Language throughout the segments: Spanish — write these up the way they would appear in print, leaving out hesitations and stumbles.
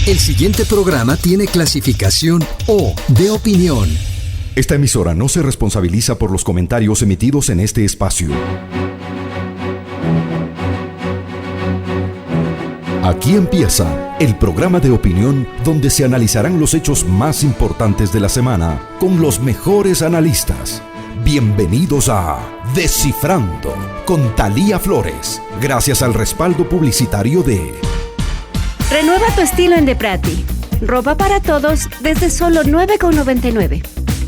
El siguiente programa tiene clasificación O de opinión. Esta emisora no se responsabiliza por los comentarios emitidos en este espacio. Aquí empieza el programa de opinión donde se analizarán los hechos más importantes de la semana con los mejores analistas. Bienvenidos a Descifrando con Thalía Flores, gracias al respaldo publicitario de... Renueva tu estilo en De Prati. Ropa para todos desde solo $9,99.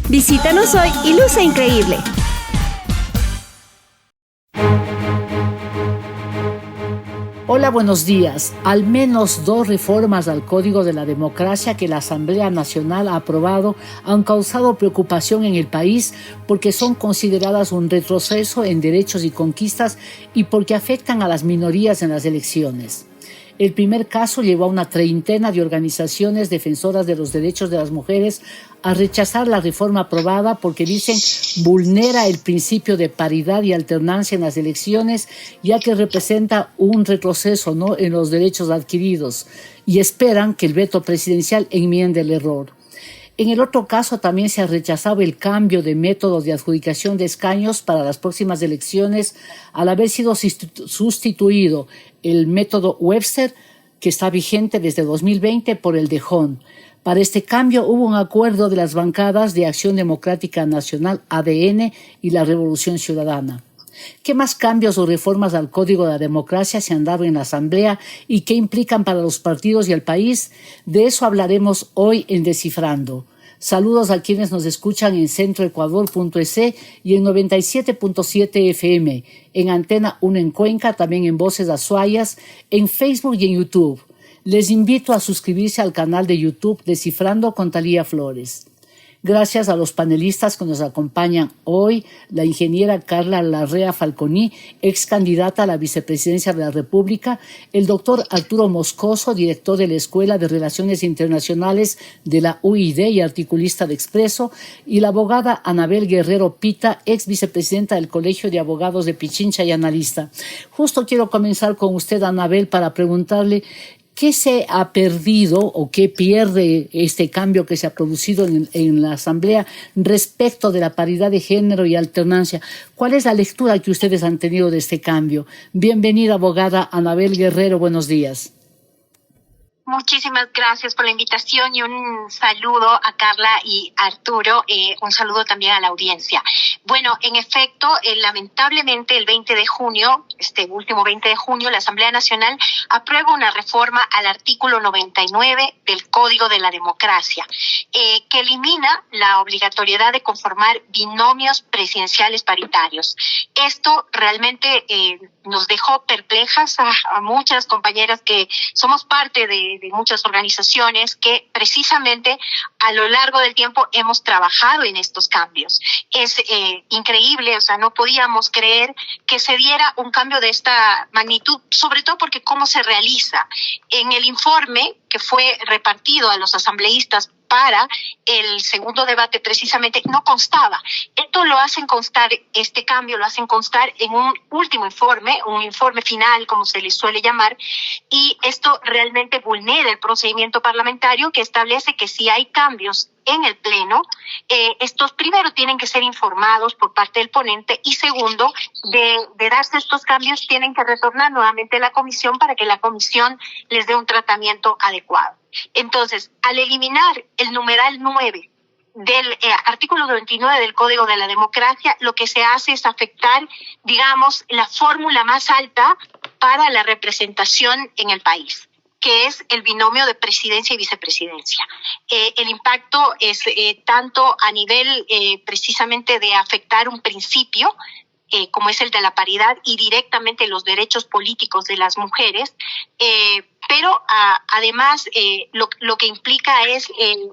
Visítanos hoy y luce increíble. Hola, buenos días. Al menos 2 reformas al Código de la Democracia que la Asamblea Nacional ha aprobado han causado preocupación en el país porque son consideradas un retroceso en derechos y conquistas y porque afectan a las minorías en las elecciones. El primer caso llevó a una treintena de organizaciones defensoras de los derechos de las mujeres a rechazar la reforma aprobada porque dicen vulnera el principio de paridad y alternancia en las elecciones, ya que representa un retroceso, ¿no?, en los derechos adquiridos, y esperan que el veto presidencial enmiende el error. En el otro caso también se ha rechazado el cambio de método de adjudicación de escaños para las próximas elecciones al haber sido sustituido el método Webster, que está vigente desde 2020, por el de Hahn. Para este cambio hubo un acuerdo de las bancadas de Acción Democrática Nacional, ADN, y la Revolución Ciudadana. ¿Qué más cambios o reformas al Código de la Democracia se han dado en la Asamblea y qué implican para los partidos y el país? De eso hablaremos hoy en Descifrando. Saludos a quienes nos escuchan en centroecuador.es y en 97.7 FM, en Antena 1 en Cuenca, también en Voces Azuayas, en Facebook y en YouTube. Les invito a suscribirse al canal de YouTube Descifrando con Thalía Flores. Gracias a los panelistas que nos acompañan hoy, la ingeniera Carla Larrea Falconi, ex candidata a la vicepresidencia de la República, el doctor Arturo Moscoso, director de la Escuela de Relaciones Internacionales de la UID y articulista de Expreso, y la abogada Anabel Guerrero Pita, ex vicepresidenta del Colegio de Abogados de Pichincha y analista. Justo quiero comenzar con usted, Anabel, para preguntarle ¿qué se ha perdido o qué pierde este cambio que se ha producido en la Asamblea respecto de la paridad de género y alternancia? ¿Cuál es la lectura que ustedes han tenido de este cambio? Bienvenida, abogada Anabel Guerrero, buenos días. Muchísimas gracias por la invitación y un saludo a Carla y Arturo, un saludo también a la audiencia. Bueno, en efecto, lamentablemente el 20 de junio, este último 20 de junio, la Asamblea Nacional aprueba una reforma al artículo 99 del Código de la Democracia, que elimina la obligatoriedad de conformar binomios presidenciales paritarios. Esto realmente nos dejó perplejas a muchas compañeras que somos parte de muchas organizaciones que precisamente a lo largo del tiempo hemos trabajado en estos cambios. Es increíble, o sea, no podíamos creer que se diera un cambio de esta magnitud, sobre todo porque cómo se realiza. En el informe que fue repartido a los asambleístas para el segundo debate precisamente no constaba. Esto lo hacen constar, este cambio lo hacen constar en un último informe, un informe final, como se le suele llamar, y esto realmente vulnera el procedimiento parlamentario que establece que si hay cambios en el Pleno, estos primero tienen que ser informados por parte del ponente y segundo, de darse estos cambios, tienen que retornar nuevamente a la comisión para que la comisión les dé un tratamiento adecuado. Entonces, al eliminar el numeral 9 del artículo 29 del Código de la Democracia, lo que se hace es afectar, digamos, la fórmula más alta para la representación en el país, que es el binomio de presidencia y vicepresidencia. El impacto es tanto a nivel precisamente de afectar un principio, como es el de la paridad y directamente los derechos políticos de las mujeres, pero además lo que implica es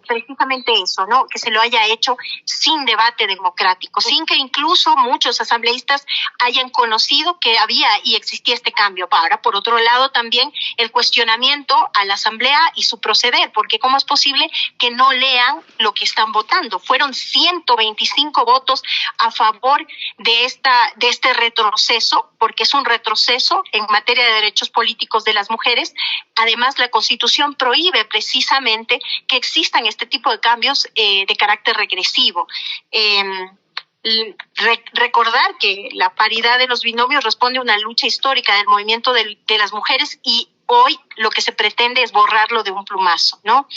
precisamente eso, ¿no? Que se lo haya hecho sin debate democrático, sin que incluso muchos asambleístas hayan conocido que había y existía este cambio. Ahora, por otro lado, también el cuestionamiento a la asamblea y su proceder, porque ¿cómo es posible que no lean lo que están votando? Fueron 125 votos a favor de este retroceso, porque es un retroceso en materia de derechos políticos de las mujeres, Además, la Constitución prohíbe precisamente que existan este tipo de cambios de carácter regresivo. Recordar que la paridad de los binomios responde a una lucha histórica del movimiento de las mujeres y hoy lo que se pretende es borrarlo de un plumazo, ¿no?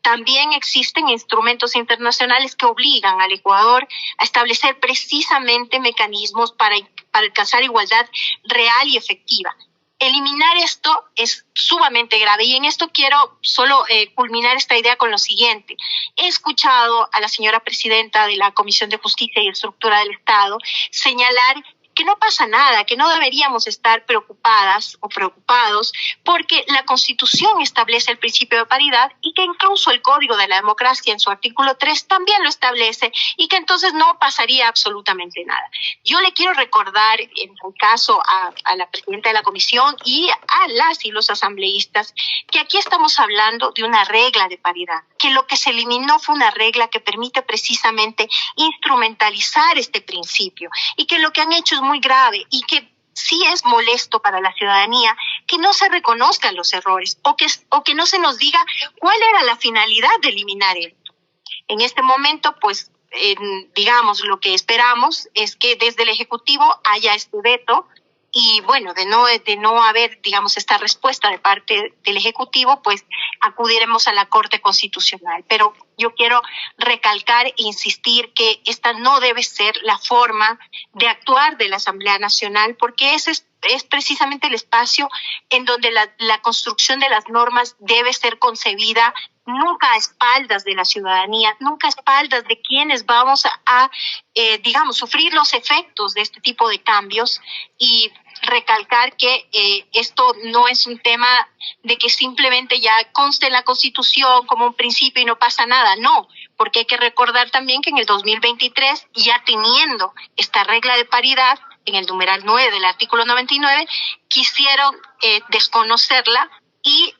También existen instrumentos internacionales que obligan al Ecuador a establecer precisamente mecanismos para alcanzar igualdad real y efectiva. Eliminar esto es sumamente grave y en esto quiero solo culminar esta idea con lo siguiente. He escuchado a la señora presidenta de la Comisión de Justicia y Estructura del Estado señalar que no pasa nada, que no deberíamos estar preocupadas o preocupados porque la Constitución establece el principio de paridad y que incluso el Código de la Democracia en su artículo 3 también lo establece y que entonces no pasaría absolutamente nada. Yo le quiero recordar, en el caso a la presidenta de la Comisión y a las y los asambleístas, que aquí estamos hablando de una regla de paridad, que lo que se eliminó fue una regla que permite precisamente instrumentalizar este principio y que lo que han hecho es muy grave y que sí es molesto para la ciudadanía que no se reconozcan los errores o que no se nos diga cuál era la finalidad de eliminar esto. En este momento, pues, digamos, lo que esperamos es que desde el Ejecutivo haya este veto y, bueno, de no haber, digamos, esta respuesta de parte del Ejecutivo, pues acudiremos a la Corte Constitucional. Pero yo quiero recalcar e insistir que esta no debe ser la forma de actuar de la Asamblea Nacional, porque ese es precisamente el espacio en donde la construcción de las normas debe ser concebida nunca a espaldas de la ciudadanía, nunca a espaldas de quienes vamos a digamos, sufrir los efectos de este tipo de cambios y recalcar que esto no es un tema de que simplemente ya conste en la Constitución como un principio y no pasa nada, no, porque hay que recordar también que en el 2023, ya teniendo esta regla de paridad, en el numeral 9 del artículo 99, quisieron desconocerla y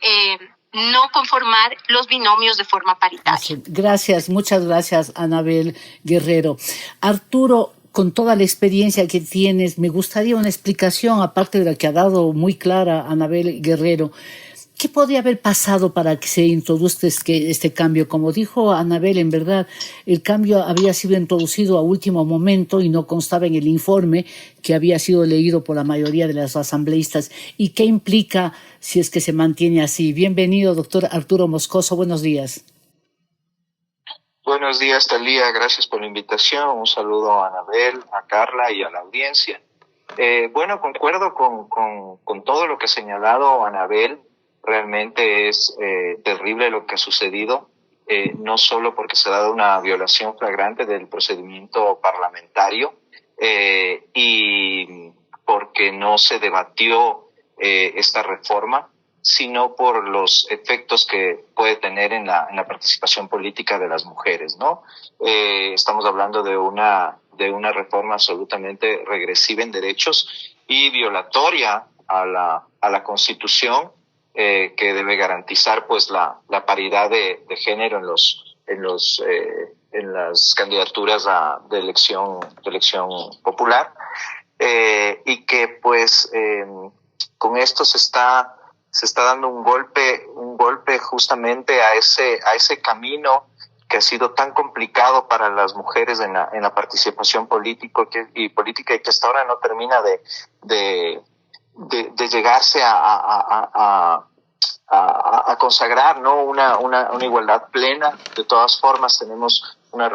no conformar los binomios de forma paritaria. Gracias, muchas gracias, Anabel Guerrero. Arturo, con toda la experiencia que tienes, me gustaría una explicación, aparte de la que ha dado muy clara Anabel Guerrero. ¿Qué podría haber pasado para que se introduzca este cambio? Como dijo Anabel, en verdad, el cambio había sido introducido a último momento y no constaba en el informe que había sido leído por la mayoría de los asambleístas. ¿Y qué implica si es que se mantiene así? Bienvenido, doctor Arturo Moscoso. Buenos días. Buenos días, Talía. Gracias por la invitación. Un saludo a Anabel, a Carla y a la audiencia. Bueno, concuerdo con todo lo que ha señalado Anabel. Realmente es terrible lo que ha sucedido, no solo porque se ha dado una violación flagrante del procedimiento parlamentario y porque no se debatió esta reforma, sino por los efectos que puede tener en la participación política de las mujeres, ¿no? Estamos hablando de una reforma absolutamente regresiva en derechos y violatoria a la Constitución, que debe garantizar pues la paridad de género en las candidaturas de elección popular, y que pues con esto se está dando un golpe justamente a ese camino que ha sido tan complicado para las mujeres en la participación política y que hasta ahora no termina de llegarse a consagrar, ¿no? una igualdad plena. De todas formas, tenemos una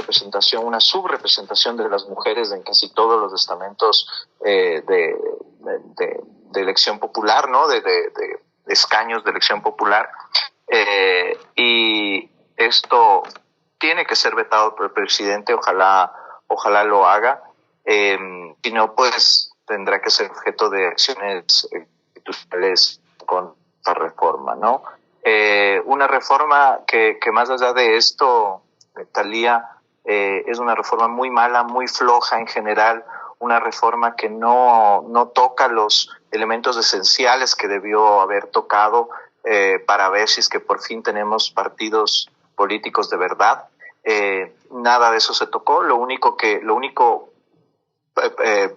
subrepresentación de las mujeres en casi todos los estamentos de elección popular, ¿no? de escaños de elección popular, y esto tiene que ser vetado por el presidente. Ojalá lo haga, si no, pues tendrá que ser objeto de acciones institucionales con esta reforma, ¿no? Una reforma que más allá de esto, Talía, es una reforma muy mala, muy floja en general, una reforma que no toca los elementos esenciales que debió haber tocado para ver si es que por fin tenemos partidos políticos de verdad. Nada de eso se tocó. Lo único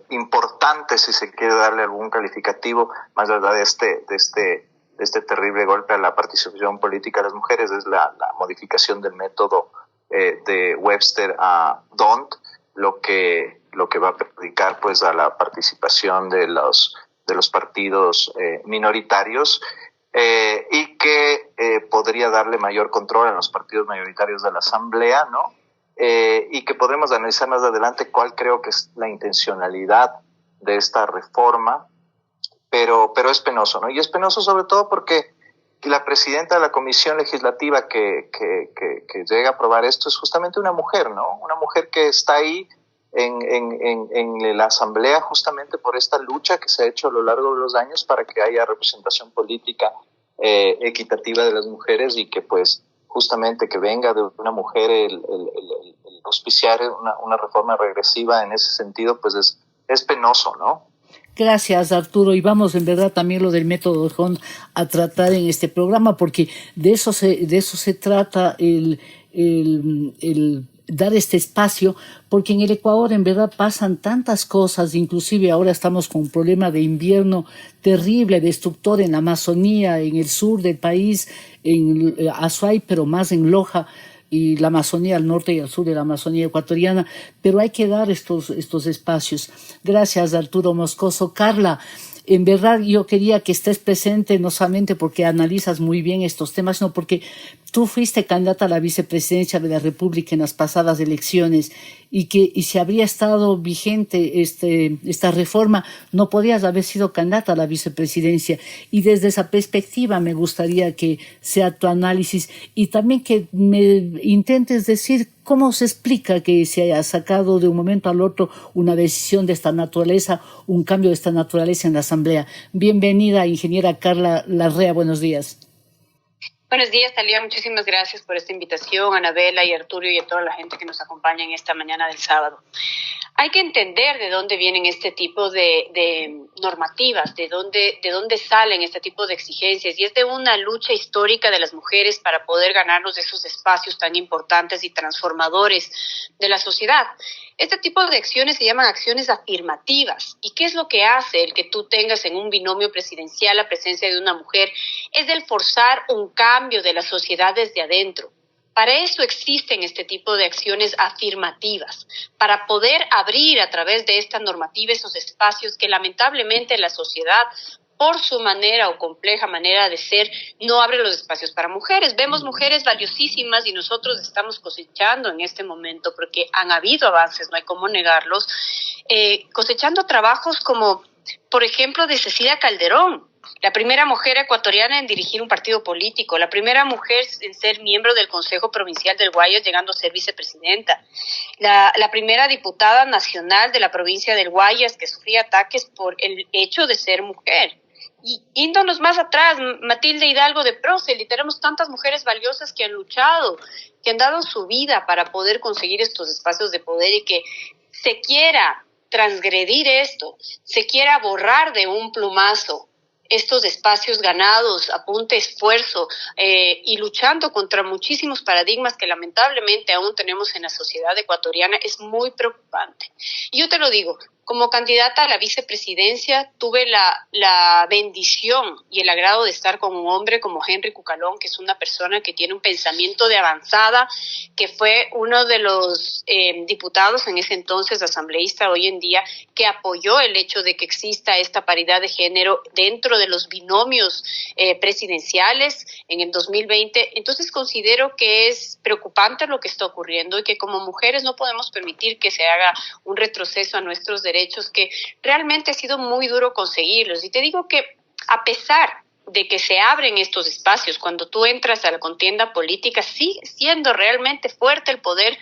importante, si se quiere darle algún calificativo más allá de terrible golpe a la participación política de las mujeres es la modificación del método de Webster a Don't, lo que va a perjudicar pues a la participación de los partidos minoritarios y que podría darle mayor control a los partidos mayoritarios de la Asamblea, ¿no? Y que podremos analizar más adelante cuál creo que es la intencionalidad de esta reforma, pero es penoso, ¿no? Y es penoso sobre todo porque la presidenta de la comisión legislativa que llega a aprobar esto es justamente una mujer, ¿no? Una mujer que está ahí en la asamblea justamente por esta lucha que se ha hecho a lo largo de los años para que haya representación política equitativa de las mujeres y que pues justamente que venga de una mujer el auspiciar una reforma regresiva en ese sentido pues es penoso, ¿no? Gracias, Arturo. Y vamos, en verdad, también lo del método D'Hondt a tratar en este programa, porque de eso se trata el dar este espacio, porque en el Ecuador en verdad pasan tantas cosas, inclusive ahora estamos con un problema de invierno terrible, destructor en la Amazonía, en el sur del país, en Azuay, pero más en Loja, y la Amazonía al norte y al sur de la Amazonía ecuatoriana, pero hay que dar estos espacios. Gracias, Arturo Moscoso. Carla, en verdad yo quería que estés presente no solamente porque analizas muy bien estos temas, sino porque tú fuiste candidata a la vicepresidencia de la República en las pasadas elecciones y si habría estado vigente esta reforma, no podrías haber sido candidata a la vicepresidencia. Y desde esa perspectiva me gustaría que sea tu análisis y también que me intentes decir cómo se explica que se haya sacado de un momento al otro una decisión de esta naturaleza, un cambio de esta naturaleza en la Asamblea. Bienvenida, ingeniera Carla Larrea. Buenos días. Buenos días, Talía. Muchísimas gracias por esta invitación, a Anabela y Arturo y a toda la gente que nos acompaña en esta mañana del sábado. Hay que entender de dónde vienen este tipo de normativas, de dónde salen este tipo de exigencias, y es de una lucha histórica de las mujeres para poder ganarnos esos espacios tan importantes y transformadores de la sociedad. Este tipo de acciones se llaman acciones afirmativas. ¿Y qué es lo que hace el que tú tengas en un binomio presidencial la presencia de una mujer? Es el forzar un cambio de la sociedad desde adentro. Para eso existen este tipo de acciones afirmativas, para poder abrir a través de esta normativa esos espacios que lamentablemente la sociedad, por su manera o compleja manera de ser, no abre los espacios para mujeres. Vemos mujeres valiosísimas y nosotros estamos cosechando en este momento, porque han habido avances, no hay cómo negarlos, cosechando trabajos como, por ejemplo, de Cecilia Calderón, la primera mujer ecuatoriana en dirigir un partido político, la primera mujer en ser miembro del Consejo Provincial del Guayas, llegando a ser vicepresidenta, la primera diputada nacional de la provincia del Guayas que sufría ataques por el hecho de ser mujer. Y yéndonos más atrás, Matilde Hidalgo de Procel, y tenemos tantas mujeres valiosas que han luchado, que han dado su vida para poder conseguir estos espacios de poder, y que se quiera transgredir esto, se quiera borrar de un plumazo estos espacios ganados a punta de esfuerzo y luchando contra muchísimos paradigmas que lamentablemente aún tenemos en la sociedad ecuatoriana, es muy preocupante. Y yo te lo digo, como candidata a la vicepresidencia tuve la bendición y el agrado de estar con un hombre como Henry Cucalón, que es una persona que tiene un pensamiento de avanzada, que fue uno de los diputados en ese entonces, asambleísta hoy en día, que apoyó el hecho de que exista esta paridad de género dentro de los binomios presidenciales en el 2020. Entonces considero que es preocupante lo que está ocurriendo y que como mujeres no podemos permitir que se haga un retroceso a nuestros derechos, que realmente ha sido muy duro conseguirlos. Y te digo que a pesar de que se abren estos espacios, cuando tú entras a la contienda política, sigue siendo realmente fuerte el poder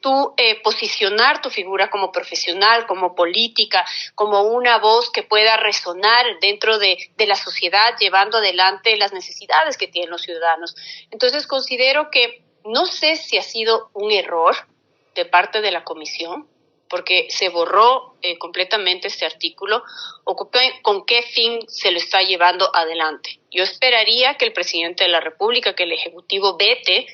tú posicionar tu figura como profesional, como política, como una voz que pueda resonar dentro de la sociedad, llevando adelante las necesidades que tienen los ciudadanos. Entonces considero que no sé si ha sido un error de parte de la comisión, porque se borró completamente este artículo, o con qué fin se lo está llevando adelante. Yo esperaría que el presidente de la República, que el Ejecutivo vete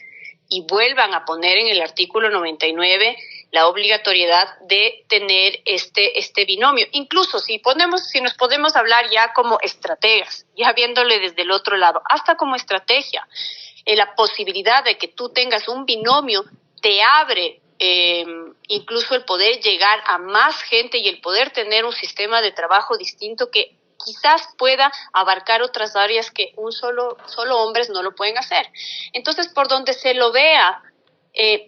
y vuelvan a poner en el artículo 99 la obligatoriedad de tener este binomio. Incluso si nos podemos hablar ya como estrategas, ya viéndole desde el otro lado, hasta como estrategia, la posibilidad de que tú tengas un binomio te abre incluso el poder llegar a más gente y el poder tener un sistema de trabajo distinto que quizás pueda abarcar otras áreas que solo hombres no lo pueden hacer. Entonces, por donde se lo vea,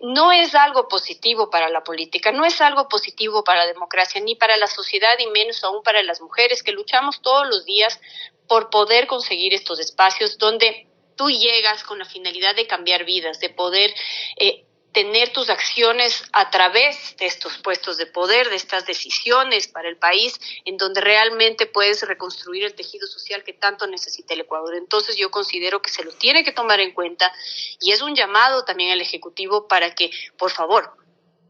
no es algo positivo para la política, no es algo positivo para la democracia, ni para la sociedad, y menos aún para las mujeres que luchamos todos los días por poder conseguir estos espacios donde tú llegas con la finalidad de cambiar vidas, de poder tener tus acciones a través de estos puestos de poder, de estas decisiones para el país, en donde realmente puedes reconstruir el tejido social que tanto necesita el Ecuador. Entonces yo considero que se lo tiene que tomar en cuenta y es un llamado también al Ejecutivo para que, por favor,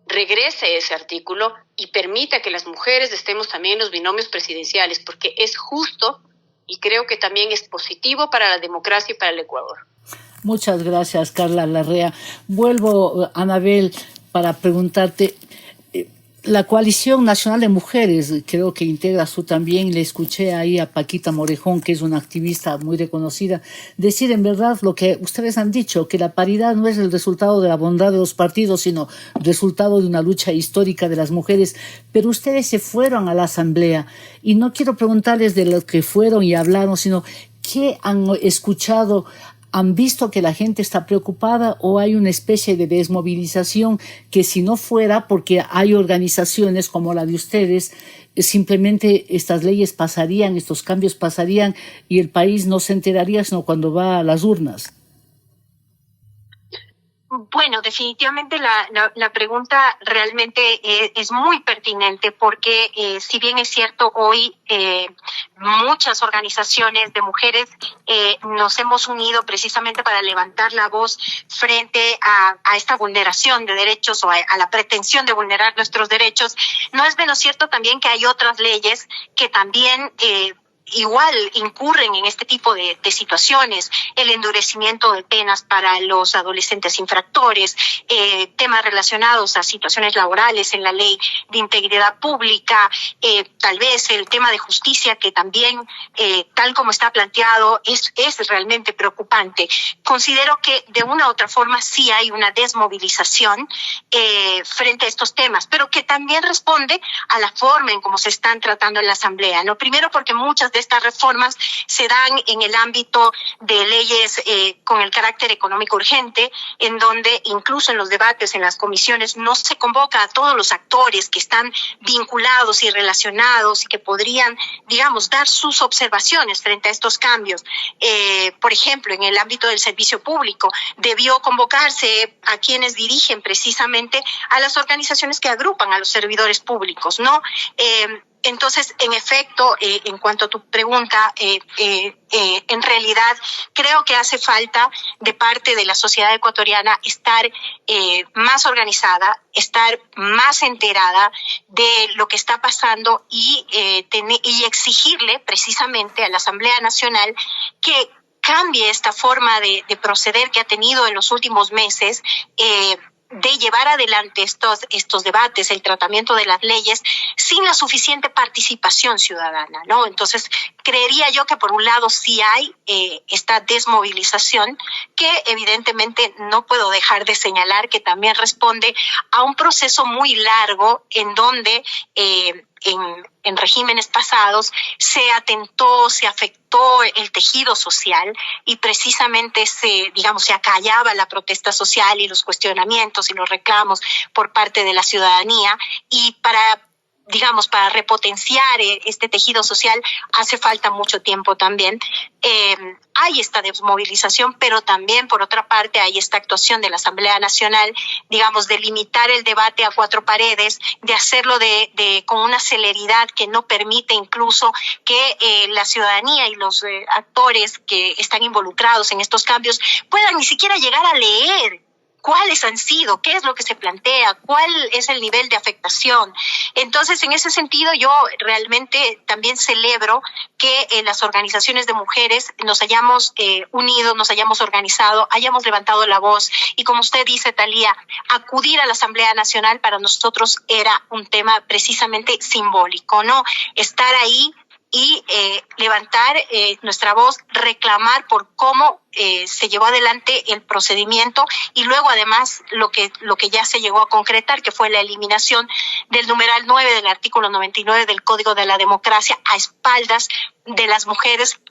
regrese ese artículo y permita que las mujeres estemos también en los binomios presidenciales, porque es justo y creo que también es positivo para la democracia y para el Ecuador. Muchas gracias, Carla Larrea. Vuelvo, Anabel, para preguntarte, la Coalición Nacional de Mujeres, creo que integras tú también, le escuché ahí a Paquita Morejón, que es una activista muy reconocida, decir en verdad lo que ustedes han dicho, que la paridad no es el resultado de la bondad de los partidos, sino resultado de una lucha histórica de las mujeres. Pero ustedes se fueron a la Asamblea, y no quiero preguntarles de lo que fueron y hablaron, sino qué han escuchado. ¿Han visto que la gente está preocupada o hay una especie de desmovilización que, si no fuera porque hay organizaciones como la de ustedes, simplemente estas leyes pasarían, estos cambios pasarían y el país no se enteraría sino cuando va a las urnas? Bueno, definitivamente la pregunta realmente es muy pertinente porque si bien es cierto, hoy muchas organizaciones de mujeres nos hemos unido precisamente para levantar la voz frente a esta vulneración de derechos o a la pretensión de vulnerar nuestros derechos, no es menos cierto también que hay otras leyes que también igual incurren en este tipo de situaciones, el endurecimiento de penas para los adolescentes infractores, temas relacionados a situaciones laborales en la ley de integridad pública, tal vez el tema de justicia que también, tal como está planteado, es realmente preocupante. Considero que de una u otra forma sí hay una desmovilización frente a estos temas, pero que también responde a la forma en cómo se están tratando en la Asamblea, ¿no? Primero porque muchas de estas reformas se dan en el ámbito de leyes con el carácter económico urgente, en donde incluso en los debates en las comisiones no se convoca a todos los actores que están vinculados y relacionados y que podrían, digamos, dar sus observaciones frente a estos cambios. Por ejemplo, en el ámbito del servicio público debió convocarse a quienes dirigen precisamente a las organizaciones que agrupan a los servidores públicos, ¿no? Entonces, en efecto, en cuanto a tu pregunta, en realidad creo que hace falta de parte de la sociedad ecuatoriana estar más organizada, estar más enterada de lo que está pasando y exigirle precisamente a la Asamblea Nacional que cambie esta forma de proceder que ha tenido en los últimos meses, de llevar adelante estos debates, el tratamiento de las leyes, sin la suficiente participación ciudadana, ¿no? Entonces, creería yo que por un lado sí hay esta desmovilización, que evidentemente no puedo dejar de señalar que también responde a un proceso muy largo en donde en regímenes pasados se atentó, se afectó el tejido social y precisamente se acallaba la protesta social y los cuestionamientos y los reclamos por parte de la ciudadanía, y para repotenciar este tejido social hace falta mucho tiempo también. Hay esta desmovilización, pero también, por otra parte, hay esta actuación de la Asamblea Nacional, de limitar el debate a cuatro paredes, de hacerlo con una celeridad que no permite incluso que la ciudadanía y los actores que están involucrados en estos cambios puedan ni siquiera llegar a leer cuáles han sido, qué es lo que se plantea, cuál es el nivel de afectación. Entonces, en ese sentido, yo realmente también celebro que las organizaciones de mujeres nos hayamos unido, nos hayamos organizado, hayamos levantado la voz y, como usted dice, Thalía, acudir a la Asamblea Nacional para nosotros era un tema precisamente simbólico, ¿no? Estar ahí y levantar nuestra voz, reclamar por cómo se llevó adelante el procedimiento y luego además lo que ya se llegó a concretar, que fue la eliminación del numeral 9 del artículo 99 del Código de la Democracia a espaldas de las mujeres,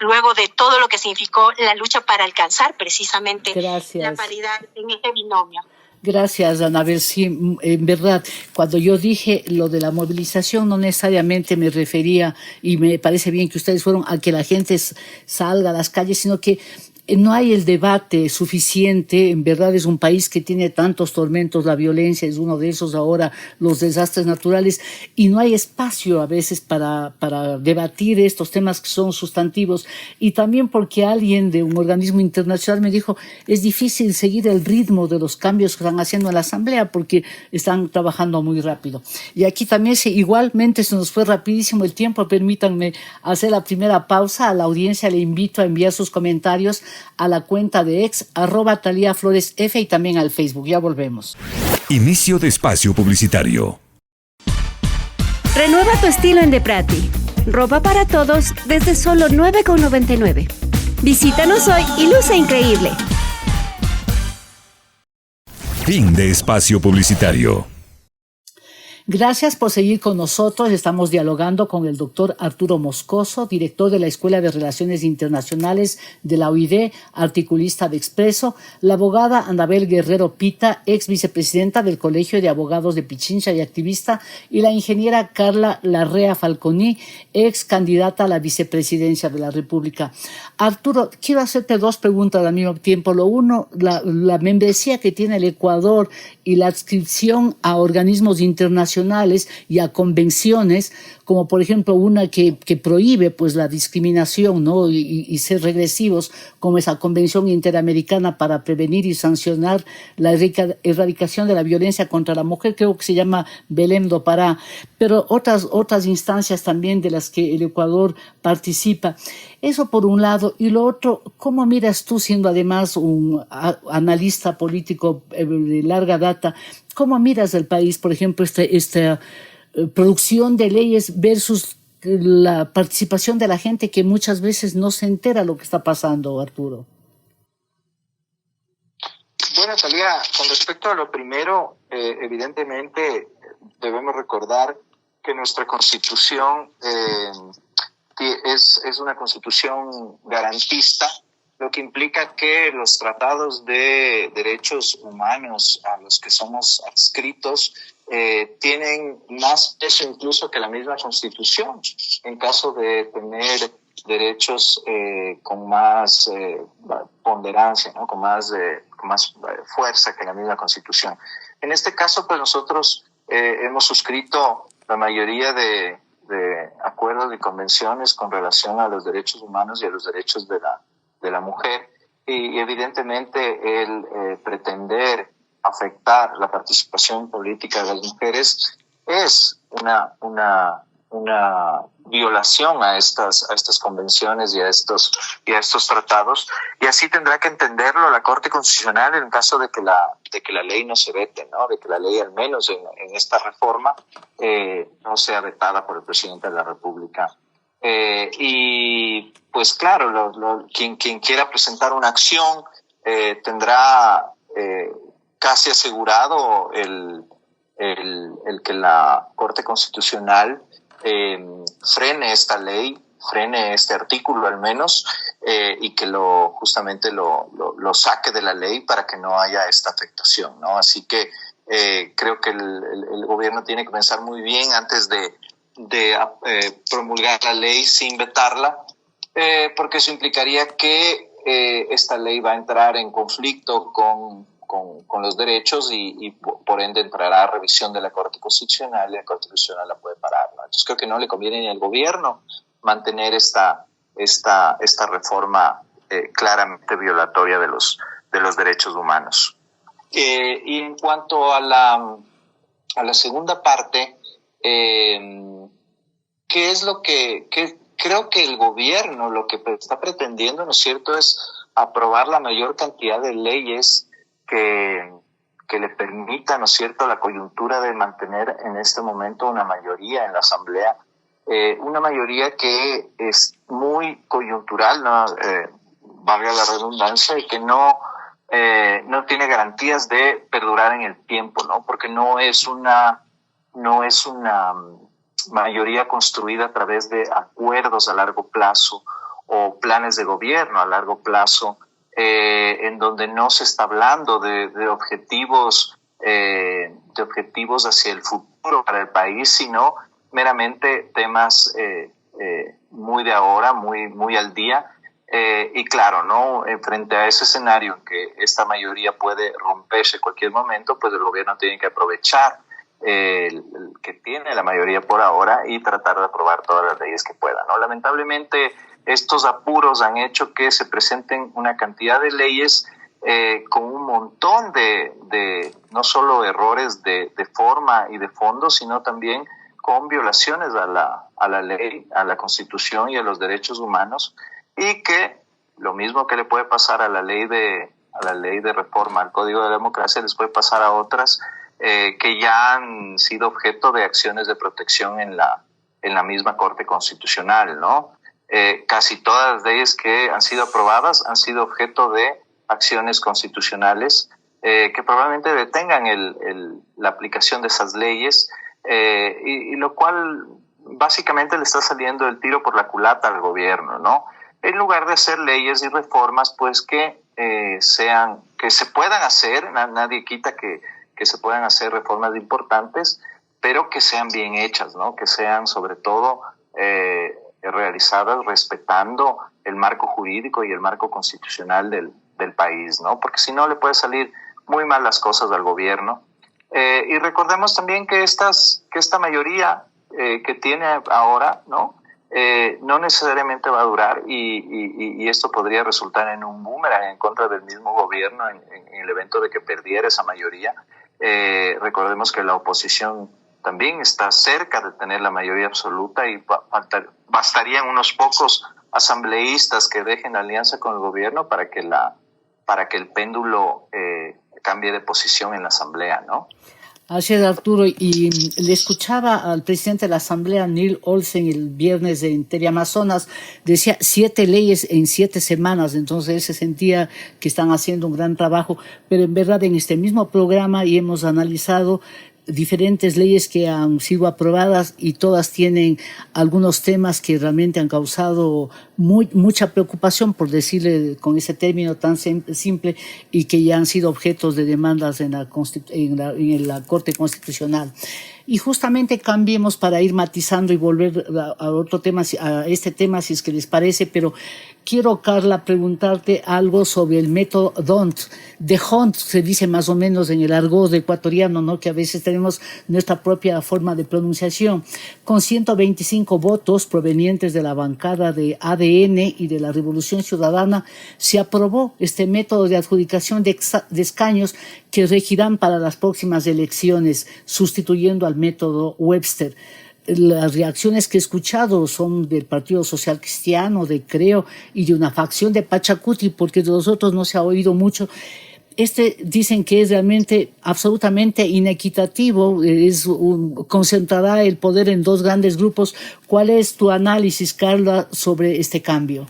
luego de todo lo que significó la lucha para alcanzar precisamente la paridad en este binomio. Gracias, Anabel. Sí, en verdad, cuando yo dije lo de la movilización, no necesariamente me refería, y me parece bien que ustedes fueron a que la gente salga a las calles, sino que no hay el debate suficiente. En verdad es un país que tiene tantos tormentos, la violencia es uno de esos, ahora los desastres naturales, y no hay espacio a veces para debatir estos temas que son sustantivos. Y también porque alguien de un organismo internacional me dijo, es difícil seguir el ritmo de los cambios que están haciendo en la Asamblea porque están trabajando muy rápido. Y aquí también igualmente se nos fue rapidísimo el tiempo. Permítanme hacer la primera pausa. A la audiencia le invito a enviar sus comentarios a la cuenta de @ThaliaFloresF y también al Facebook. Ya volvemos. Inicio de espacio publicitario. Renueva tu estilo en Deprati. Ropa para todos desde solo $9,99. Visítanos hoy y luce increíble. Fin de espacio publicitario. Gracias por seguir con nosotros. Estamos dialogando con el doctor Arturo Moscoso, director de la Escuela de Relaciones Internacionales de la OID, articulista de Expreso, la abogada Anabel Guerrero Pita, ex vicepresidenta del Colegio de Abogados de Pichincha y activista, y la ingeniera Carla Larrea Falconi, ex candidata a la vicepresidencia de la República. Arturo, quiero hacerte dos preguntas al mismo tiempo. Lo uno, la membresía que tiene el Ecuador y la adscripción a organismos internacionales y a convenciones, como por ejemplo una que prohíbe pues la discriminación, ¿no? y ser regresivos, como esa Convención Interamericana para prevenir y sancionar la erradicación de la violencia contra la mujer, creo que se llama Belém do Pará, pero otras instancias también de las que el Ecuador participa. Eso por un lado. Y lo otro, ¿cómo miras tú, siendo además un analista político de larga data, cómo miras el país, por ejemplo, esta producción de leyes versus la participación de la gente que muchas veces no se entera lo que está pasando, Arturo? Bueno, Thalía, con respecto a lo primero, evidentemente debemos recordar que nuestra Constitución es una Constitución garantista, lo que implica que los tratados de derechos humanos a los que somos adscritos tienen más peso incluso que la misma Constitución, en caso de tener derechos con más ponderancia, ¿no? con más fuerza que la misma Constitución. En este caso, pues nosotros hemos suscrito la mayoría de acuerdos y convenciones con relación a los derechos humanos y a los derechos de la mujer, y evidentemente el pretender afectar la participación política de las mujeres es una violación a estas convenciones y a estos tratados, y así tendrá que entenderlo la Corte Constitucional en caso de que la ley no se vete, ¿no? De que la ley, al menos en esta reforma, no sea vetada por el presidente de la República. Y pues claro, quien quiera presentar una acción tendrá casi asegurado el que la Corte Constitucional frene esta ley, frene este artículo al menos, y que justamente lo saque de la ley para que no haya esta afectación, ¿no? Así que creo que el gobierno tiene que pensar muy bien antes de promulgar la ley sin vetarla, porque eso implicaría que esta ley va a entrar en conflicto con los derechos y por ende entrará a revisión de la Corte Constitucional, y la Corte Constitucional la puede parar, ¿no? Entonces creo que no le conviene ni al gobierno mantener esta reforma claramente violatoria de los derechos humanos. Y en cuanto a la segunda parte, ¿qué es lo que creo que el gobierno lo que está pretendiendo, ¿no es cierto?, es aprobar la mayor cantidad de leyes que le permita, ¿no es cierto?, la coyuntura de mantener en este momento una mayoría en la Asamblea, una mayoría que es muy coyuntural, ¿no? Valga la redundancia, y que no tiene garantías de perdurar en el tiempo, ¿no? Porque no es una mayoría construida a través de acuerdos a largo plazo o planes de gobierno a largo plazo, en donde no se está hablando de objetivos hacia el futuro para el país, sino meramente temas muy de ahora, muy al día. Y claro, ¿no? Frente a ese escenario en que esta mayoría puede romperse en cualquier momento, pues el gobierno tiene que aprovechar el que tiene la mayoría por ahora y tratar de aprobar todas las leyes que pueda, ¿no? Lamentablemente, estos apuros han hecho que se presenten una cantidad de leyes con un montón de no solo errores de forma y de fondo, sino también con violaciones a la ley, a la Constitución y a los derechos humanos, y que lo mismo que le puede pasar a la ley de reforma al Código de la Democracia les puede pasar a otras que ya han sido objeto de acciones de protección en la misma Corte Constitucional, ¿no? Casi todas las leyes que han sido aprobadas han sido objeto de acciones constitucionales que probablemente detengan la aplicación de esas leyes, y lo cual básicamente le está saliendo el tiro por la culata al gobierno, ¿no? En lugar de hacer leyes y reformas, pues que se puedan hacer, nadie quita que se puedan hacer reformas importantes, pero que sean bien hechas, ¿no? Que sean sobre todo realizadas respetando el marco jurídico y el marco constitucional del país, ¿no? Porque si no le puede salir muy mal las cosas al gobierno. Y recordemos también que esta mayoría que tiene ahora, ¿no? No necesariamente va a durar, y esto podría resultar en un boomerang en contra del mismo gobierno en el evento de que perdiera esa mayoría. Recordemos que la oposición también está cerca de tener la mayoría absoluta y bastarían unos pocos asambleístas que dejen la alianza con el gobierno para que el péndulo cambie de posición en la asamblea, ¿no? Así es, Arturo, y le escuchaba al presidente de la Asamblea, Neil Olsen, el viernes en Teleamazonas, decía 7 leyes en 7 semanas, entonces él se sentía que están haciendo un gran trabajo, pero en verdad en este mismo programa y hemos analizado diferentes leyes que han sido aprobadas y todas tienen algunos temas que realmente han causado mucha preocupación, por decirle con ese término tan simple, y que ya han sido objetos de demandas en la Corte Constitucional. Y justamente cambiemos para ir matizando y volver a otro tema, a este tema, si es que les parece, pero quiero, Carla, preguntarte algo sobre el método DONT. De Hunt se dice más o menos en el argot ecuatoriano, ¿no? Que a veces tenemos nuestra propia forma de pronunciación. Con 125 votos provenientes de la bancada de ADN y de la Revolución Ciudadana, se aprobó este método de adjudicación de escaños que regirán para las próximas elecciones, sustituyendo al método Webster. Las reacciones que he escuchado son del Partido Social Cristiano, de Creo, y de una facción de Pachacuti, porque de los otros no se ha oído mucho. Dicen que es realmente absolutamente inequitativo, concentrará el poder en 2 grandes grupos. ¿Cuál es tu análisis, Carla, sobre este cambio?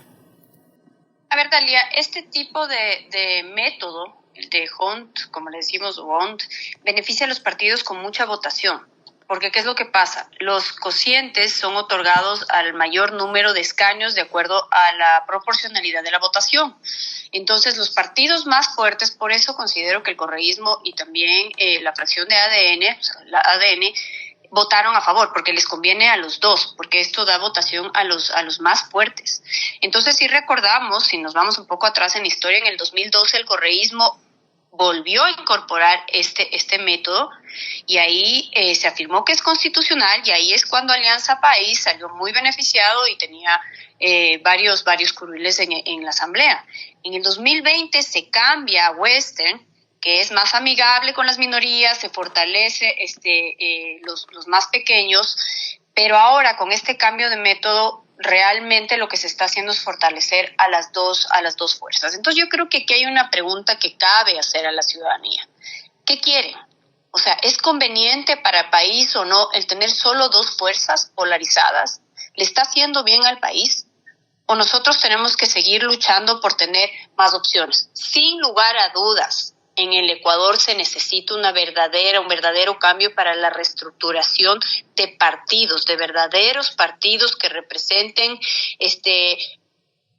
A ver, Dalia, este tipo de método, el de Hunt, como le decimos, Hunt, beneficia a los partidos con mucha votación. Porque ¿qué es lo que pasa? Los cocientes son otorgados al mayor número de escaños de acuerdo a la proporcionalidad de la votación. Entonces, los partidos más fuertes, por eso considero que el correísmo y también la fracción de ADN, la ADN, votaron a favor, porque les conviene a los dos, porque esto da votación a los más fuertes. Entonces, si recordamos, si nos vamos un poco atrás en la historia, en el 2012 el correísmo volvió a incorporar este método, y ahí se afirmó que es constitucional, y ahí es cuando Alianza País salió muy beneficiado y tenía varios curules en la asamblea. En el 2020 se cambia a Western, que es más amigable con las minorías, se fortalece los más pequeños, pero ahora con este cambio de método realmente lo que se está haciendo es fortalecer a las dos fuerzas. Entonces yo creo que aquí hay una pregunta que cabe hacer a la ciudadanía. ¿Qué quieren? O sea, ¿es conveniente para el país o no el tener solo dos fuerzas polarizadas? ¿Le está haciendo bien al país? ¿O nosotros tenemos que seguir luchando por tener más opciones? Sin lugar a dudas, en el Ecuador se necesita un verdadero cambio para la reestructuración de partidos, de verdaderos partidos que representen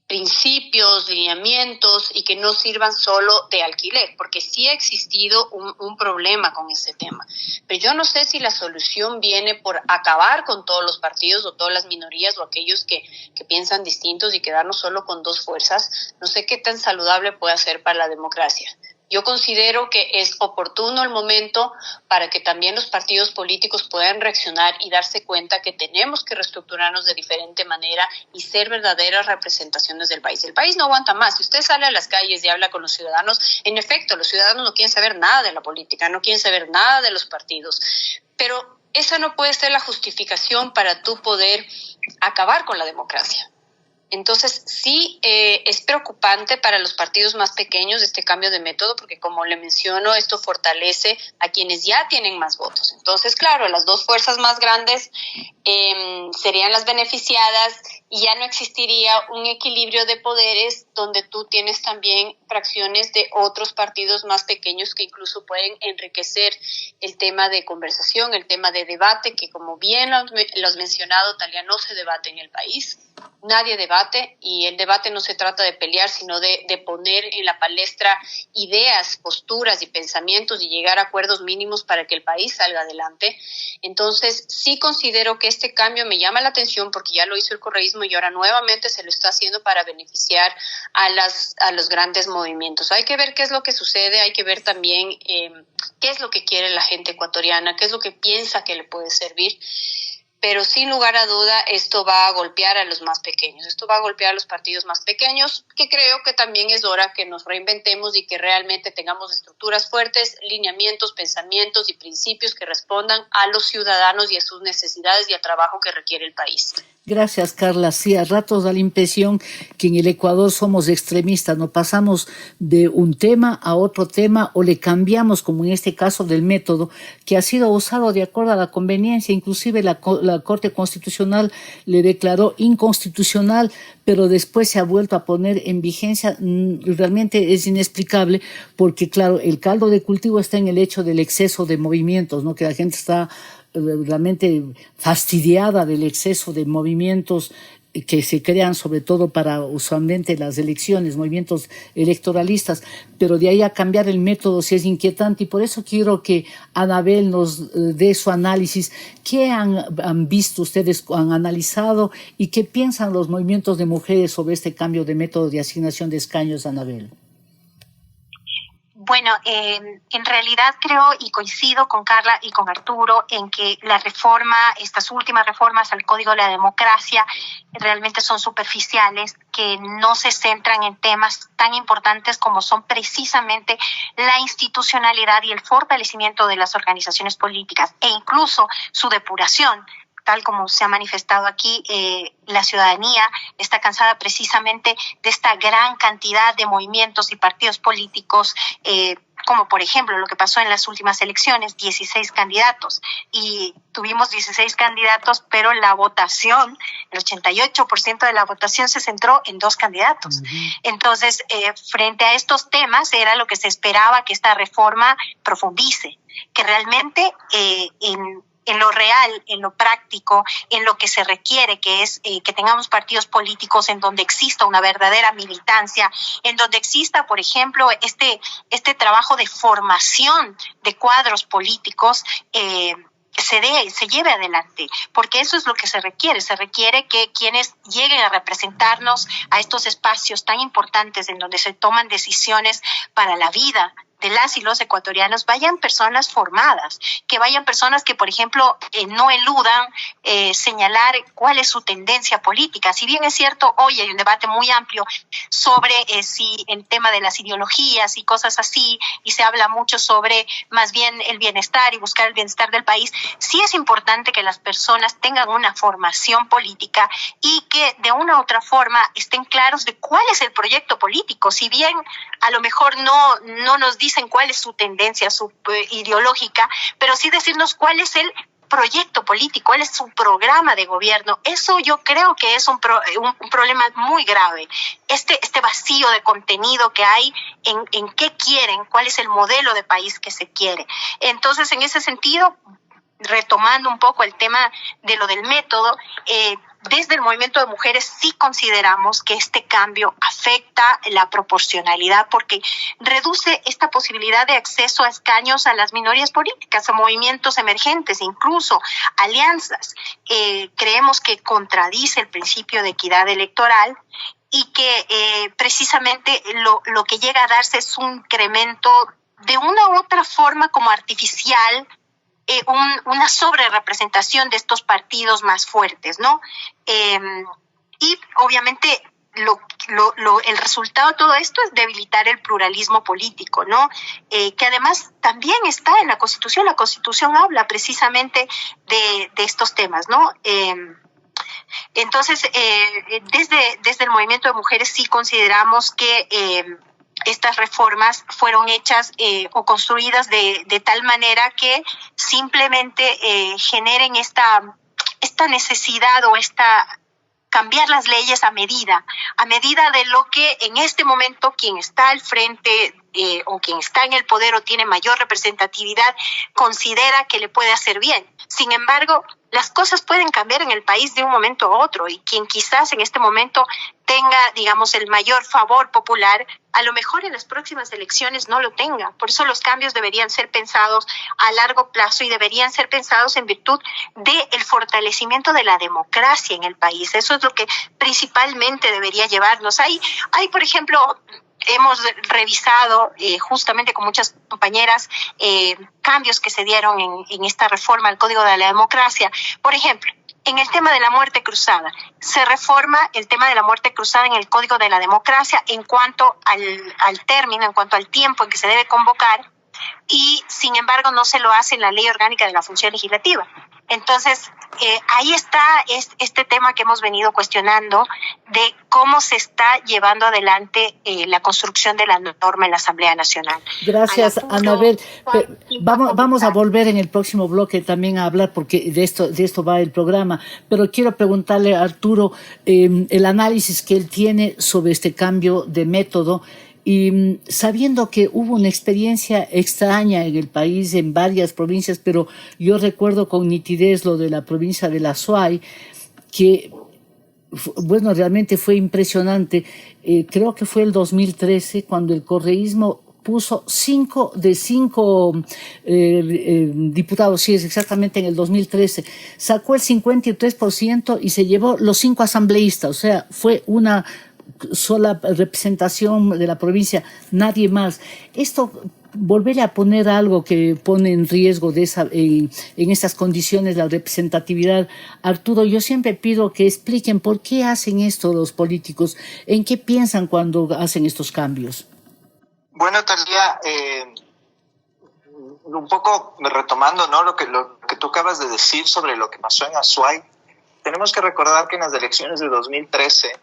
principios, lineamientos y que no sirvan solo de alquiler, porque sí ha existido un problema con ese tema. Pero yo no sé si la solución viene por acabar con todos los partidos o todas las minorías o aquellos que piensan distintos y quedarnos solo con dos fuerzas. No sé qué tan saludable puede ser para la democracia. Yo considero que es oportuno el momento para que también los partidos políticos puedan reaccionar y darse cuenta que tenemos que reestructurarnos de diferente manera y ser verdaderas representaciones del país. El país no aguanta más. Si usted sale a las calles y habla con los ciudadanos, en efecto, los ciudadanos no quieren saber nada de la política, no quieren saber nada de los partidos. Pero esa no puede ser la justificación para tú poder acabar con la democracia. Entonces, sí es preocupante para los partidos más pequeños este cambio de método porque, como le menciono, esto fortalece a quienes ya tienen más votos. Entonces, claro, las dos fuerzas más grandes serían las beneficiadas y ya no existiría un equilibrio de poderes donde tú tienes también fracciones de otros partidos más pequeños que incluso pueden enriquecer el tema de conversación, el tema de debate, que como bien lo has mencionado, Talia, no se debate en el país. Nadie debate y el debate no se trata de pelear, sino de poner en la palestra ideas, posturas y pensamientos y llegar a acuerdos mínimos para que el país salga adelante. Entonces, sí considero que este cambio me llama la atención porque ya lo hizo el correísmo y ahora nuevamente se lo está haciendo para beneficiar a los grandes movimientos. Hay que ver qué es lo que sucede, hay que ver también qué es lo que quiere la gente ecuatoriana, qué es lo que piensa que le puede servir. Pero sin lugar a duda esto va a golpear a los más pequeños, esto va a golpear a los partidos más pequeños, que creo que también es hora que nos reinventemos y que realmente tengamos estructuras fuertes, lineamientos, pensamientos y principios que respondan a los ciudadanos y a sus necesidades y al trabajo que requiere el país. Gracias, Carla. Sí, a ratos da la impresión que en el Ecuador somos extremistas, no pasamos de un tema a otro tema o le cambiamos, como en este caso del método, que ha sido usado de acuerdo a la conveniencia. Inclusive la Corte Constitucional le declaró inconstitucional, pero después se ha vuelto a poner en vigencia. Realmente es inexplicable porque, claro, el caldo de cultivo está en el hecho del exceso de movimientos, ¿no? Que la gente está realmente fastidiada del exceso de movimientos que se crean sobre todo para usualmente las elecciones, movimientos electoralistas, pero de ahí a cambiar el método sí es inquietante y por eso quiero que Anabel nos dé su análisis. ¿Qué han visto ustedes, han analizado y qué piensan los movimientos de mujeres sobre este cambio de método de asignación de escaños, Anabel? Bueno, en realidad creo y coincido con Carla y con Arturo en que la reforma, estas últimas reformas al Código de la Democracia realmente son superficiales, que no se centran en temas tan importantes como son precisamente la institucionalidad y el fortalecimiento de las organizaciones políticas e incluso su depuración. Tal como se ha manifestado aquí, la ciudadanía está cansada precisamente de esta gran cantidad de movimientos y partidos políticos, como por ejemplo lo que pasó en las últimas elecciones, 16 candidatos. Y tuvimos 16 candidatos, pero la votación, el 88% de la votación se centró en 2 candidatos. Entonces, frente a estos temas, era lo que se esperaba que esta reforma profundice, que realmente en lo real, en lo práctico, en lo que se requiere, que es que tengamos partidos políticos en donde exista una verdadera militancia, en donde exista, por ejemplo, este trabajo de formación de cuadros políticos, se lleve adelante, porque eso es lo que se requiere que quienes lleguen a representarnos a estos espacios tan importantes en donde se toman decisiones para la vida las y los ecuatorianos vayan personas formadas, que vayan personas que, por ejemplo, no eludan señalar cuál es su tendencia política. Si bien es cierto, hoy hay un debate muy amplio sobre si el tema de las ideologías y cosas así, y se habla mucho sobre más bien el bienestar y buscar el bienestar del país, sí es importante que las personas tengan una formación política y que de una u otra forma estén claros de cuál es el proyecto político. Si bien a lo mejor no nos dicen cuál es su tendencia ideológica, pero sí decirnos cuál es el proyecto político, cuál es su programa de gobierno. Eso yo creo que es un problema muy grave. Este vacío de contenido que hay en qué quieren, cuál es el modelo de país que se quiere. Entonces, en ese sentido, retomando un poco el tema de lo del método, desde el movimiento de mujeres sí consideramos que este cambio afecta la proporcionalidad porque reduce esta posibilidad de acceso a escaños a las minorías políticas, a movimientos emergentes, incluso alianzas. Creemos que contradice el principio de equidad electoral y que precisamente lo que llega a darse es un incremento de una u otra forma como artificial, una sobrerepresentación de estos partidos más fuertes, ¿no? Y obviamente el resultado de todo esto es debilitar el pluralismo político, ¿no? Que además también está en la Constitución. La Constitución habla precisamente de estos temas, ¿no? Entonces, desde el movimiento de mujeres sí consideramos que estas reformas fueron hechas o construidas de tal manera que simplemente generen esta necesidad o cambiar las leyes a medida de lo que en este momento quien está al frente o quien está en el poder o tiene mayor representatividad considera que le puede hacer bien. Sin embargo, las cosas pueden cambiar en el país de un momento a otro y quien quizás en este momento tenga, digamos, el mayor favor popular, a lo mejor en las próximas elecciones no lo tenga. Por eso los cambios deberían ser pensados a largo plazo y deberían ser pensados en virtud del fortalecimiento de la democracia en el país. Eso es lo que principalmente debería llevarnos. Hay por ejemplo, hemos revisado justamente con muchas compañeras cambios que se dieron en esta reforma al Código de la Democracia. Por ejemplo, en el tema de la muerte cruzada, se reforma el tema de la muerte cruzada en el Código de la Democracia en cuanto al término, en cuanto al tiempo en que se debe convocar, y sin embargo no se lo hace en la Ley Orgánica de la Función Legislativa. Entonces, ahí está este tema que hemos venido cuestionando de cómo se está llevando adelante la construcción de la norma en la Asamblea Nacional. Gracias, Anabel. Vamos a volver en el próximo bloque también a hablar, porque de esto va el programa. Pero quiero preguntarle a Arturo el análisis que él tiene sobre este cambio de método. Y sabiendo que hubo una experiencia extraña en el país, en varias provincias, pero yo recuerdo con nitidez lo de la provincia de la Azuay, que, bueno, realmente fue impresionante. Creo que fue el 2013 cuando el correísmo puso 5 diputados, sí, es exactamente en el 2013, sacó el 53% y se llevó los 5 asambleístas, o sea, fue una sola representación de la provincia, nadie más. Esto, volver a poner algo que pone en riesgo en estas condiciones la representatividad. Arturo, yo siempre pido que expliquen por qué hacen esto los políticos, en qué piensan cuando hacen estos cambios. Bueno, Talía, un poco retomando, ¿no?, lo que tú acabas de decir sobre lo que pasó en Azuay, tenemos que recordar que en las elecciones de 2013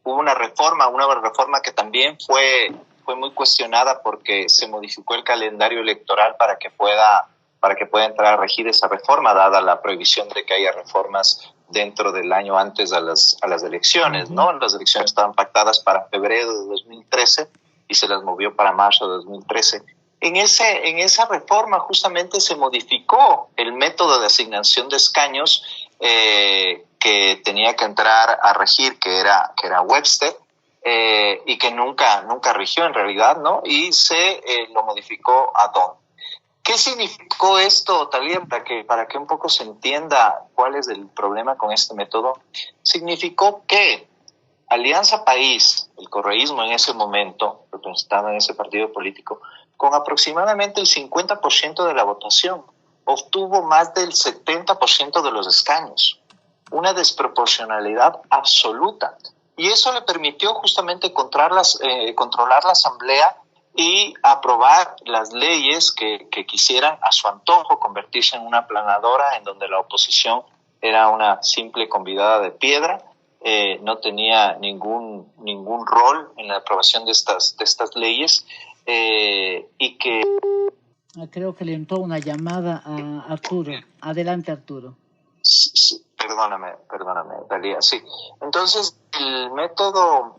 hubo una reforma que también fue muy cuestionada porque se modificó el calendario electoral para que pueda entrar a regir esa reforma, dada la prohibición de que haya reformas dentro del año antes a las elecciones, ¿no? Las elecciones estaban pactadas para febrero de 2013 y se las movió para marzo de 2013. En esa reforma justamente se modificó el método de asignación de escaños que tenía que entrar a regir, que era Webster, y que nunca rigió en realidad, ¿no? Y se lo modificó ad hoc. ¿Qué significó esto, Talía, para que un poco se entienda cuál es el problema con este método? Significó que Alianza País, el correísmo en ese momento, estaba en ese partido político, con aproximadamente el 50% de la votación. Obtuvo más del 70% de los escaños. Una desproporcionalidad absoluta. Y eso le permitió justamente controlar la Asamblea y aprobar las leyes que quisieran a su antojo, convertirse en una aplanadora en donde la oposición era una simple convidada de piedra, no tenía ningún rol en la aprobación de estas leyes, y que... Creo que le entró una llamada a Arturo. Adelante, Arturo. Sí, perdóname, Talía, sí. Entonces, el método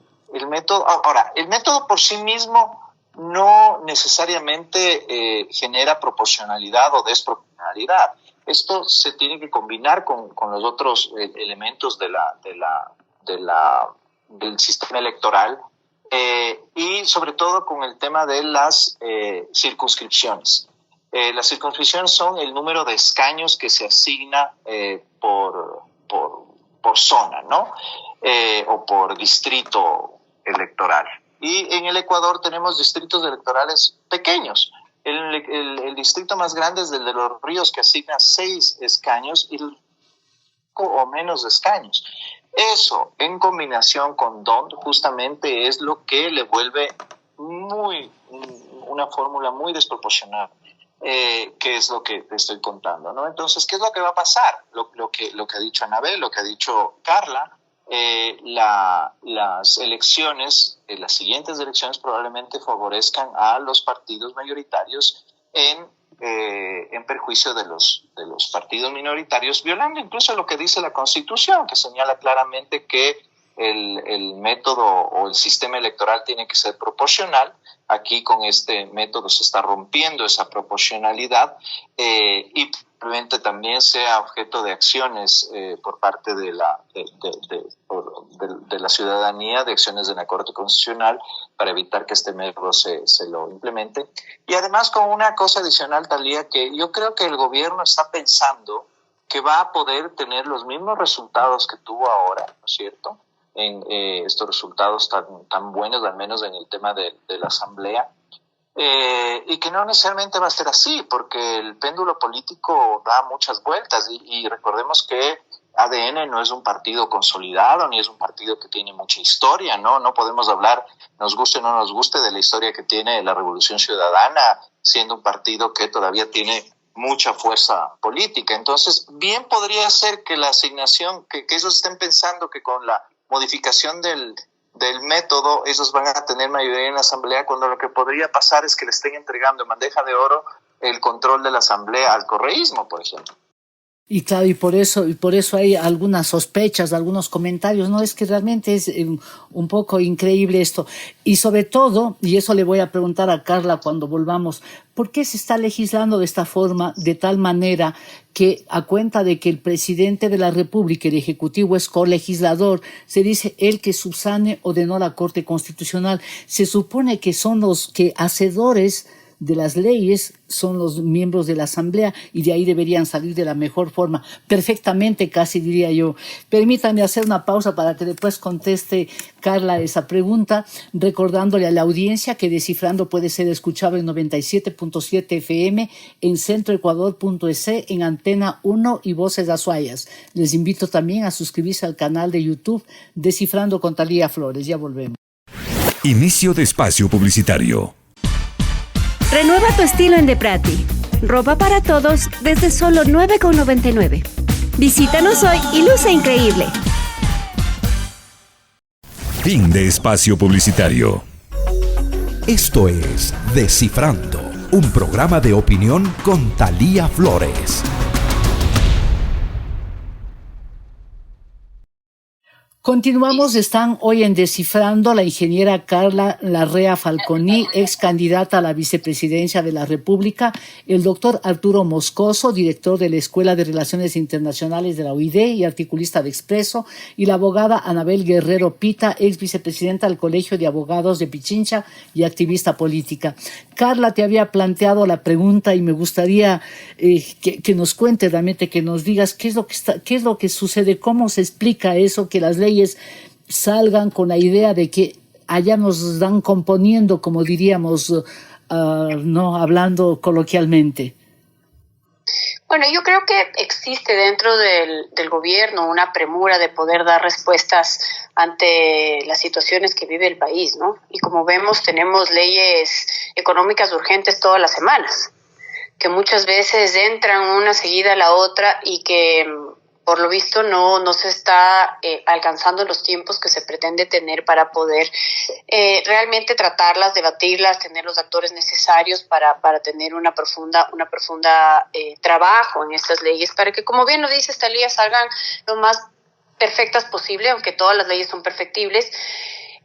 por sí mismo no necesariamente genera proporcionalidad o desproporcionalidad. Esto se tiene que combinar con los otros elementos del sistema electoral, y sobre todo con el tema de las circunscripciones. Las circunscripciones son el número de escaños que se asigna por zona, ¿no? O por distrito electoral. Y en el Ecuador tenemos distritos electorales pequeños. El distrito más grande es el de Los Ríos, que asigna 6 escaños y o menos escaños. Eso, en combinación con DONT, justamente es lo que le vuelve una fórmula muy desproporcionada, que es lo que te estoy contando, ¿no? Entonces, ¿qué es lo que va a pasar? Lo que ha dicho Anabel, lo que ha dicho Carla, las elecciones, las siguientes elecciones probablemente favorezcan a los partidos mayoritarios en perjuicio de los partidos minoritarios, violando incluso lo que dice la Constitución, que señala claramente que el método o el sistema electoral tiene que ser proporcional. Aquí con este método se está rompiendo esa proporcionalidad, y probablemente también sea objeto de acciones por parte de la ciudadanía, de acciones de la Corte Constitucional para evitar que este método se lo implemente. Y además con una cosa adicional, Talía, que yo creo que el gobierno está pensando que va a poder tener los mismos resultados que tuvo ahora, ¿no es cierto?, en estos resultados tan buenos, al menos en el tema de la Asamblea, y que no necesariamente va a ser así, porque el péndulo político da muchas vueltas, y recordemos que ADN no es un partido consolidado, ni es un partido que tiene mucha historia, ¿no? No podemos hablar, nos guste o no nos guste, de la historia que tiene la Revolución Ciudadana, siendo un partido que todavía tiene mucha fuerza política. Entonces, bien podría ser que la asignación, que ellos estén pensando que con la modificación del método ellos van a tener mayoría en la Asamblea, cuando lo que podría pasar es que le estén entregando en bandeja de oro el control de la Asamblea al correísmo, por ejemplo. Y claro, y por eso hay algunas sospechas, algunos comentarios, ¿no? Es que realmente es un poco increíble esto. Y sobre todo, y eso le voy a preguntar a Carla cuando volvamos, ¿por qué se está legislando de esta forma, de tal manera que, a cuenta de que el presidente de la República, el Ejecutivo, es colegislador, se dice el que subsane ordenó la Corte Constitucional? Se supone que son los que hacedores de las leyes son los miembros de la Asamblea, y de ahí deberían salir de la mejor forma, perfectamente, casi diría yo. Permítame hacer una pausa para que después conteste Carla esa pregunta, recordándole a la audiencia que Descifrando puede ser escuchado en 97.7 FM, en centroecuador.es, en Antena 1 y Voces Azuayas. Les invito también a suscribirse al canal de YouTube Descifrando con Talía Flores. Ya volvemos. Inicio de espacio publicitario. Renueva tu estilo en Deprati. Ropa para todos desde solo $9,99. Visítanos hoy y luce increíble. Fin de espacio publicitario. Esto es Descifrando, un programa de opinión con Talía Flores. Continuamos, están hoy en Descifrando la ingeniera Carla Larrea Falconi, ex candidata a la vicepresidencia de la República, el doctor Arturo Moscoso, director de la Escuela de Relaciones Internacionales de la UID y articulista de Expreso, y la abogada Anabel Guerrero Pita, ex vicepresidenta del Colegio de Abogados de Pichincha y activista política. Carla, te había planteado la pregunta y me gustaría que nos cuentes realmente, que nos digas qué es lo que sucede, cómo se explica eso, que las leyes salgan con la idea de que allá nos dan componiendo, como diríamos, no hablando coloquialmente. Bueno, yo creo que existe dentro del gobierno una premura de poder dar respuestas ante las situaciones que vive el país, ¿no? Y como vemos, tenemos leyes económicas urgentes todas las semanas, que muchas veces entran una seguida a la otra y que por lo visto no se está alcanzando los tiempos que se pretende tener para poder realmente tratarlas, debatirlas, tener los actores necesarios para tener una profunda trabajo en estas leyes, para que, como bien lo dice Thalía, salgan lo más perfectas posible, aunque todas las leyes son perfectibles.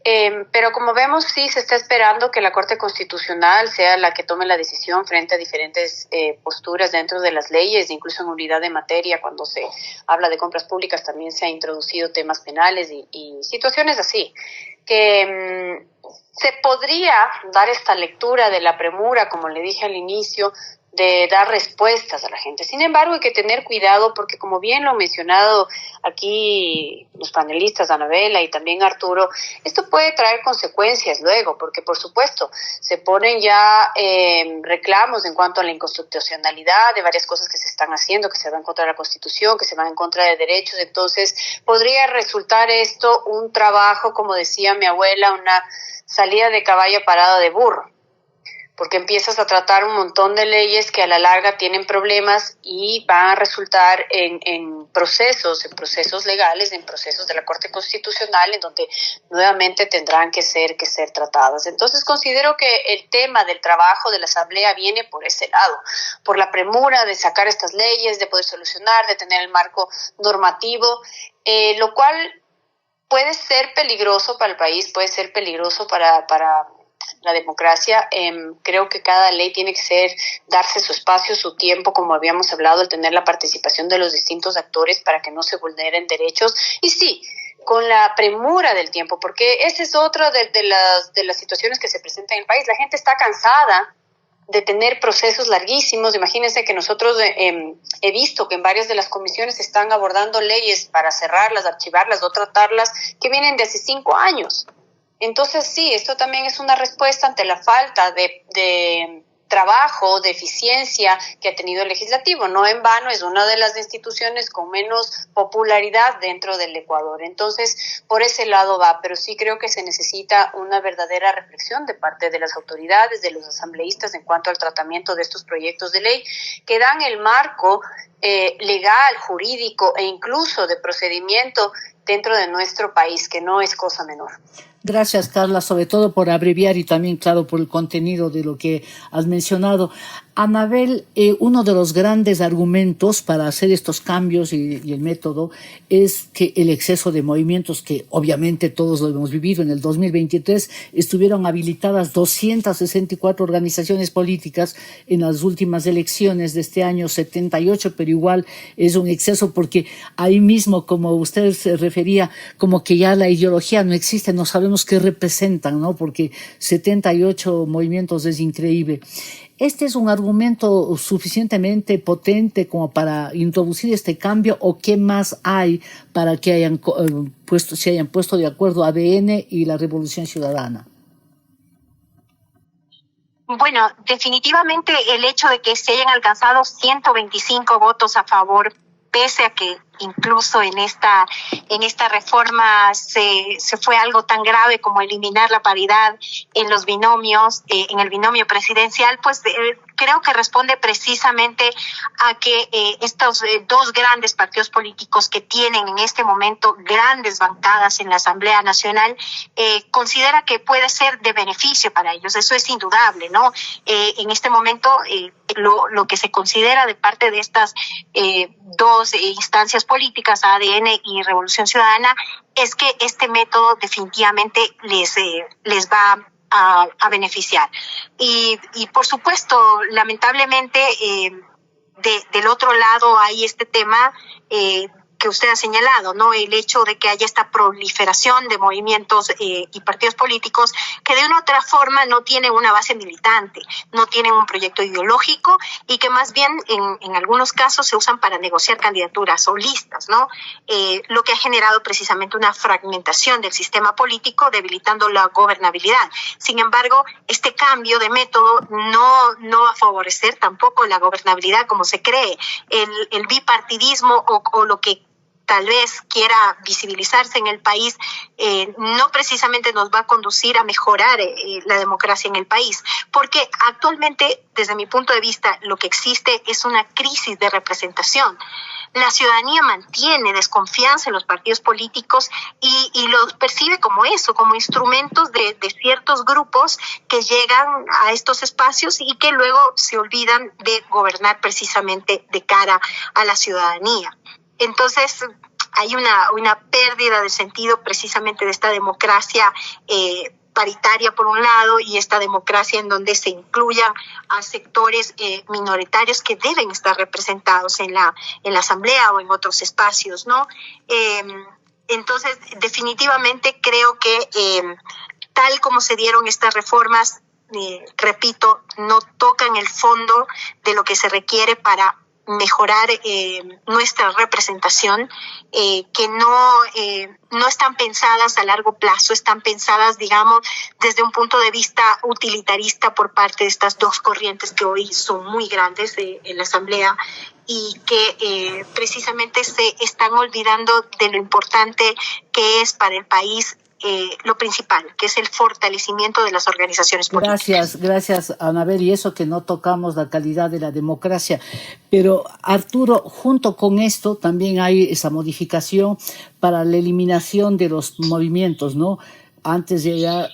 Pero como vemos, sí se está esperando que la Corte Constitucional sea la que tome la decisión frente a diferentes posturas dentro de las leyes, incluso en unidad de materia, cuando se habla de compras públicas también se han introducido temas penales y situaciones así, que se podría dar esta lectura de la premura, como le dije al inicio, de dar respuestas a la gente. Sin embargo, hay que tener cuidado porque, como bien lo han mencionado aquí los panelistas, Anabela y también Arturo, esto puede traer consecuencias luego, porque por supuesto se ponen ya reclamos en cuanto a la inconstitucionalidad de varias cosas que se están haciendo, que se van contra la Constitución, que se van en contra de derechos. Entonces podría resultar esto un trabajo, como decía mi abuela, una salida de caballo parada de burro, porque empiezas a tratar un montón de leyes que a la larga tienen problemas y van a resultar en procesos legales, en procesos de la Corte Constitucional, en donde nuevamente tendrán que ser tratadas. Entonces considero que el tema del trabajo de la Asamblea viene por ese lado, por la premura de sacar estas leyes, de poder solucionar, de tener el marco normativo, lo cual puede ser peligroso para el país, puede ser peligroso para la democracia. Creo que cada ley tiene que darse su espacio, su tiempo, como habíamos hablado, el tener la participación de los distintos actores para que no se vulneren derechos. Y sí, con la premura del tiempo, porque esa es otra de las situaciones que se presentan en el país. La gente está cansada de tener procesos larguísimos. Imagínense que nosotros he visto que en varias de las comisiones están abordando leyes para cerrarlas, archivarlas o tratarlas que vienen de hace 5 años. Entonces, sí, esto también es una respuesta ante la falta de trabajo, de eficiencia que ha tenido el legislativo. No en vano es una de las instituciones con menos popularidad dentro del Ecuador. Entonces, por ese lado va, pero sí creo que se necesita una verdadera reflexión de parte de las autoridades, de los asambleístas en cuanto al tratamiento de estos proyectos de ley que dan el marco legal, jurídico e incluso de procedimiento dentro de nuestro país, que no es cosa menor. Gracias, Carla, sobre todo por abreviar y también, claro, por el contenido de lo que has mencionado. Anabel, uno de los grandes argumentos para hacer estos cambios y el método es que el exceso de movimientos, que obviamente todos lo hemos vivido en el 2023, estuvieron habilitadas 264 organizaciones políticas en las últimas elecciones de este año, 78, pero igual es un exceso porque ahí mismo, como usted se refería, como que ya la ideología no existe, no sabemos qué representan, ¿no? Porque 78 movimientos es increíble. ¿Este es un argumento suficientemente potente como para introducir este cambio o qué más hay para que se hayan puesto de acuerdo ADN y la Revolución Ciudadana? Bueno, definitivamente el hecho de que se hayan alcanzado 125 votos a favor, pese a que incluso en esta reforma se fue algo tan grave como eliminar la paridad en los binomios, en el binomio presidencial, pues creo que responde precisamente a que estos dos grandes partidos políticos que tienen en este momento grandes bancadas en la Asamblea Nacional, considera que puede ser de beneficio para ellos. Eso es indudable, ¿no? En este momento, lo que se considera de parte de estas dos instancias políticas, ADN y Revolución Ciudadana, es que este método definitivamente les va a beneficiar. Y por supuesto, lamentablemente, del otro lado hay este tema que usted ha señalado, ¿no? El hecho de que haya esta proliferación de movimientos y partidos políticos que de una u otra forma no tienen una base militante, no tienen un proyecto ideológico y que más bien en algunos casos se usan para negociar candidaturas o listas, ¿no? Lo que ha generado precisamente una fragmentación del sistema político, debilitando la gobernabilidad. Sin embargo, este cambio de método no va a favorecer tampoco la gobernabilidad como se cree. El bipartidismo o lo que tal vez quiera visibilizarse en el país, no precisamente nos va a conducir a mejorar la democracia en el país, porque actualmente, desde mi punto de vista, lo que existe es una crisis de representación. La ciudadanía mantiene desconfianza en los partidos políticos y los percibe como eso, como instrumentos de ciertos grupos que llegan a estos espacios y que luego se olvidan de gobernar precisamente de cara a la ciudadanía. Entonces, hay una pérdida de sentido precisamente de esta democracia paritaria por un lado y esta democracia en donde se incluyan a sectores minoritarios que deben estar representados en la asamblea o en otros espacios, ¿no? Entonces, definitivamente creo que tal como se dieron estas reformas, repito, no tocan el fondo de lo que se requiere para mejorar nuestra representación, que no están pensadas a largo plazo, están pensadas, digamos, desde un punto de vista utilitarista por parte de estas dos corrientes que hoy son muy grandes en la Asamblea y que precisamente se están olvidando de lo importante que es para el país lo principal, que es el fortalecimiento de las organizaciones políticas. Gracias, Anabel, y eso que no tocamos la calidad de la democracia. Pero, Arturo, junto con esto también hay esa modificación para la eliminación de los movimientos, ¿no? Antes ya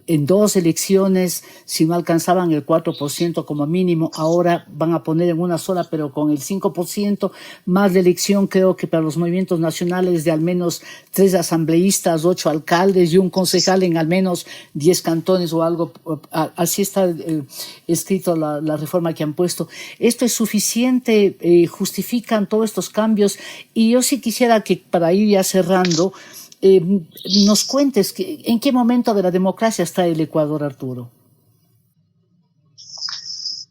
en 2 elecciones, si no alcanzaban el 4% como mínimo, ahora van a poner en una sola, pero con el 5% más de elección. Creo que para los movimientos nacionales de al menos 3 asambleístas, 8 alcaldes y un concejal en al menos 10 cantones o algo. Así está escrito la reforma que han puesto. ¿Esto es suficiente? ¿Justifican todos estos cambios? Y yo sí quisiera que, para ir ya cerrando, nos cuentes en qué momento de la democracia está el Ecuador, Arturo.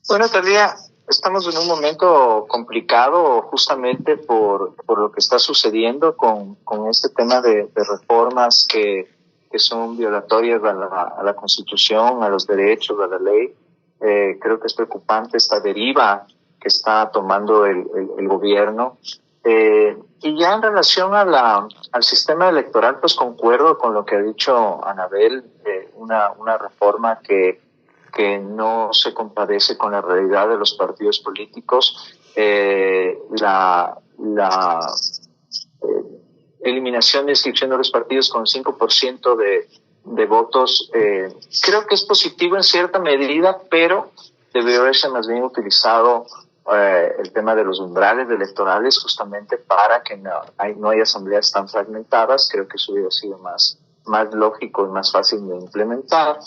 Bueno, Talía, estamos en un momento complicado justamente por lo que está sucediendo con este tema de reformas que son violatorias a la Constitución, a los derechos, a la ley. Creo que es preocupante esta deriva que está tomando el gobierno. Y ya en relación al sistema electoral, pues concuerdo con lo que ha dicho Anabel, una reforma que no se compadece con la realidad de los partidos políticos, la eliminación de inscripción de los partidos con 5% de votos, creo que es positivo en cierta medida, pero debe haberse más bien utilizado el tema de los umbrales electorales justamente para que no haya asambleas tan fragmentadas. Creo que eso hubiera sido más lógico y más fácil de implementar.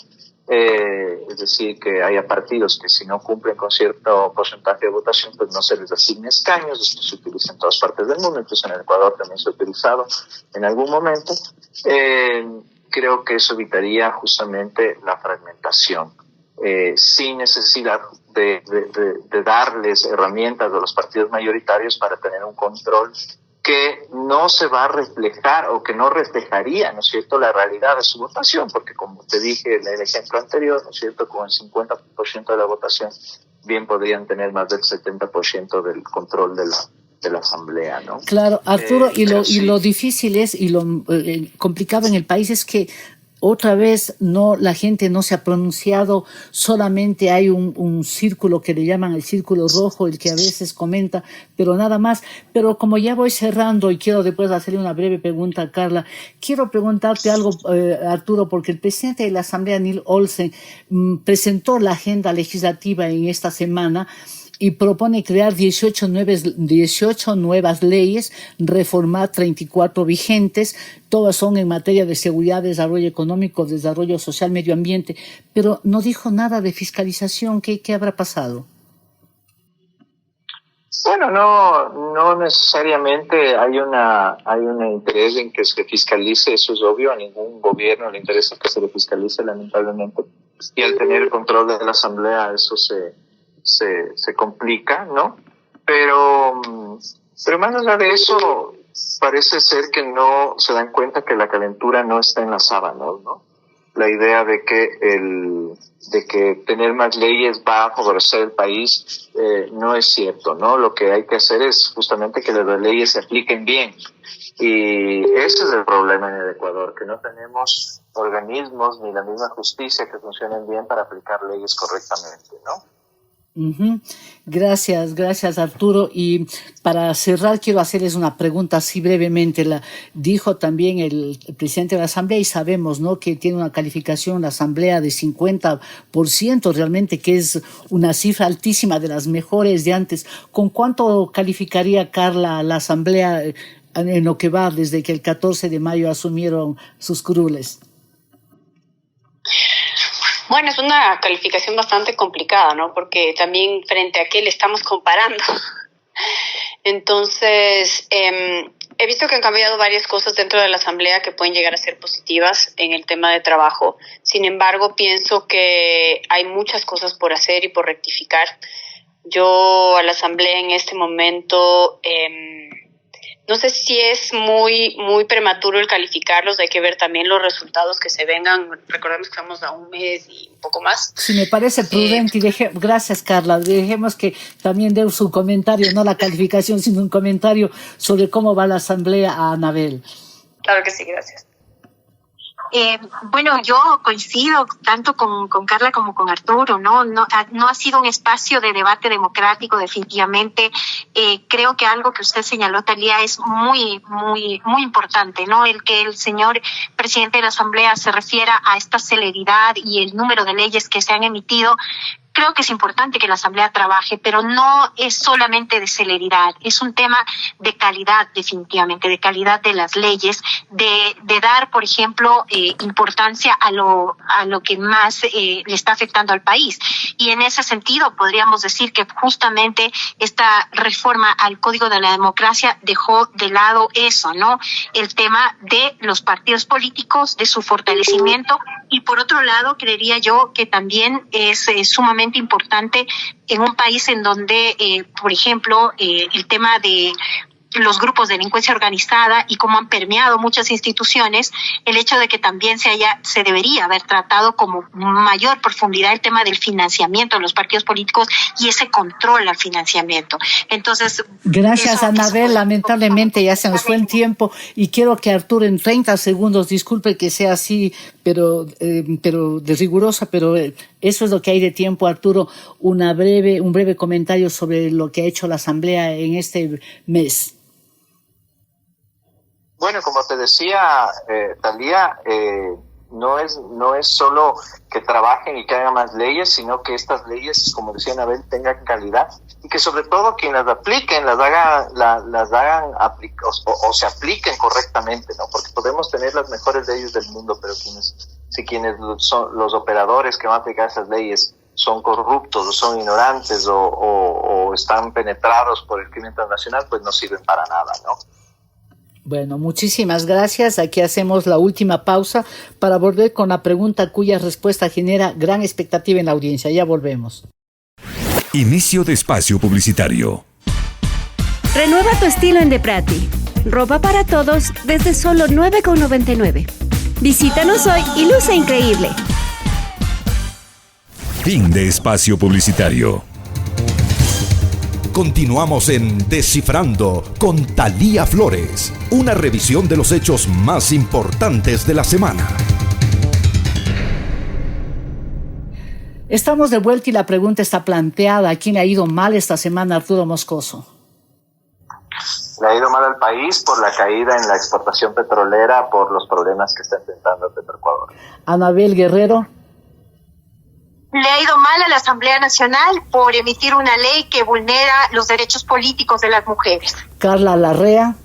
Es decir, que haya partidos que si no cumplen con cierto porcentaje de votación, pues no se les asigne escaños. Esto se utiliza en todas partes del mundo, incluso en el Ecuador también se ha utilizado en algún momento. Creo que eso evitaría justamente la fragmentación, sin necesidad de darles herramientas a los partidos mayoritarios para tener un control que no se va a reflejar o que no reflejaría, ¿no es cierto?, la realidad de su votación, porque como te dije en el ejemplo anterior, ¿no es cierto?, con el 50% de la votación bien podrían tener más del 70% del control de la asamblea, ¿no? Claro, Arturo, y lo difícil es, y lo complicado en el país es que otra vez la gente no se ha pronunciado, solamente hay un círculo que le llaman el círculo rojo, el que a veces comenta, pero nada más. Pero como ya voy cerrando y quiero después hacerle una breve pregunta a Carla, quiero preguntarte algo, Arturo, porque el presidente de la Asamblea, Neil Olsen, presentó la agenda legislativa en esta semana y propone crear 18 nuevas leyes, reformar 34 vigentes, todas son en materia de seguridad, desarrollo económico, desarrollo social, medio ambiente, pero no dijo nada de fiscalización. ¿Qué habrá pasado? Bueno, no necesariamente hay un interés en que se fiscalice, eso es obvio, a ningún gobierno le interesa que se le fiscalice, lamentablemente, y al tener el control de la Asamblea eso se complica, ¿no? Pero más allá de eso, parece ser que no se dan cuenta que la calentura no está en las sábanas, ¿no? La idea de que tener más leyes va a favorecer el país no es cierto, ¿no? Lo que hay que hacer es justamente que las leyes se apliquen bien. Y ese es el problema en el Ecuador, que no tenemos organismos ni la misma justicia que funcionen bien para aplicar leyes correctamente, ¿no? Uh-huh. Gracias Arturo. Y para cerrar quiero hacerles una pregunta así brevemente. Dijo también el presidente de la Asamblea, y sabemos, ¿no?, que tiene una calificación la Asamblea de 50%, realmente, que es una cifra altísima, de las mejores de antes. ¿Con cuánto calificaría, Carla, la Asamblea en lo que va desde que el 14 de mayo asumieron sus curules? Bueno, es una calificación bastante complicada, ¿no? Porque también frente a qué le estamos comparando. Entonces, he visto que han cambiado varias cosas dentro de la Asamblea que pueden llegar a ser positivas en el tema de trabajo. Sin embargo, pienso que hay muchas cosas por hacer y por rectificar. Yo a la Asamblea en este momento, no sé si es muy prematuro el calificarlos, hay que ver también los resultados que se vengan. Recordemos que estamos a un mes y un poco más. Sí, me parece prudente. Gracias, Carla. Dejemos que también dé su comentario, no la calificación, sino un comentario sobre cómo va la Asamblea a Anabel. Claro que sí, gracias. Bueno, yo coincido tanto con Carla como con Arturo, ¿no? No ha sido un espacio de debate democrático, definitivamente. Creo que algo que usted señaló, Talía, es muy importante, ¿no? El que el señor presidente de la Asamblea se refiera a esta celeridad y el número de leyes que se han emitido. Creo que es importante que la Asamblea trabaje, pero no es solamente de celeridad, es un tema de calidad, definitivamente, de calidad de las leyes, de dar, por ejemplo, importancia a lo que más le está afectando al país. Y en ese sentido podríamos decir que justamente esta reforma al Código de la Democracia dejó de lado eso, ¿no? El tema de los partidos políticos, de su fortalecimiento. Y por otro lado, creería yo que también es sumamente importante en un país en donde, por ejemplo, el tema de los grupos de delincuencia organizada y cómo han permeado muchas instituciones, el hecho de que también se debería haber tratado como mayor profundidad el tema del financiamiento de los partidos políticos y ese control al financiamiento. Entonces, gracias, Anabel. Lamentablemente ya se nos fue el tiempo y quiero que Arturo en 30 segundos, disculpe que sea así, pero de rigurosa, pero eso es lo que hay de tiempo, Arturo. Un breve comentario sobre lo que ha hecho la Asamblea en este mes. Bueno, como te decía, Talía, no es solo que trabajen y que hagan más leyes, sino que estas leyes, como decía Anabel, tengan calidad y que sobre todo quienes las apliquen las hagan o se apliquen correctamente, ¿no? Porque podemos tener las mejores leyes del mundo, pero quienes son los operadores que van a aplicar esas leyes son corruptos o son ignorantes o están penetrados por el crimen transnacional, pues no sirven para nada, ¿no? Bueno, muchísimas gracias. Aquí hacemos la última pausa para volver con la pregunta cuya respuesta genera gran expectativa en la audiencia. Ya volvemos. Inicio de espacio publicitario. Renueva tu estilo en Deprati. Ropa para todos desde solo $9,99. Visítanos hoy y luce increíble. Fin de espacio publicitario. Continuamos en Descifrando con Talía Flores, una revisión de los hechos más importantes de la semana. Estamos de vuelta y la pregunta está planteada. ¿A quién le ha ido mal esta semana, Arturo Moscoso? Le ha ido mal al país por la caída en la exportación petrolera, por los problemas que está enfrentando Petroecuador. Anabel Guerrero. Le ha ido mal a la Asamblea Nacional por emitir una ley que vulnera los derechos políticos de las mujeres. Carla Larrea.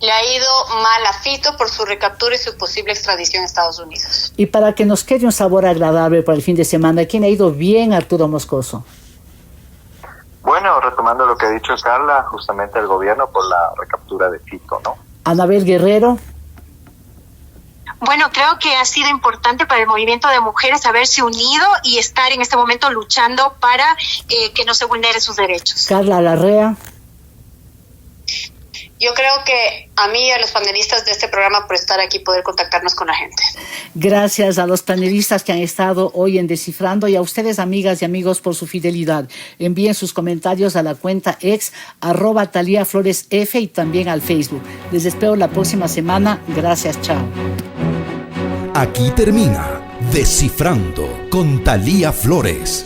Le ha ido mal a Fito por su recaptura y su posible extradición a Estados Unidos. Y para que nos quede un sabor agradable para el fin de semana, ¿quién ha ido bien, Arturo Moscoso? Bueno, retomando lo que ha dicho Carla, justamente el gobierno por la recaptura de Fito, ¿no? Anabel Guerrero. Bueno, creo que ha sido importante para el movimiento de mujeres haberse unido y estar en este momento luchando para que no se vulneren sus derechos. Carla Larrea. Yo creo que a mí y a los panelistas de este programa por estar aquí poder contactarnos con la gente. Gracias a los panelistas que han estado hoy en Descifrando y a ustedes, amigas y amigos, por su fidelidad. Envíen sus comentarios a la cuenta ex @TaliaFloresF y también al Facebook. Les espero la próxima semana. Gracias, chao. Aquí termina Descifrando con Talía Flores.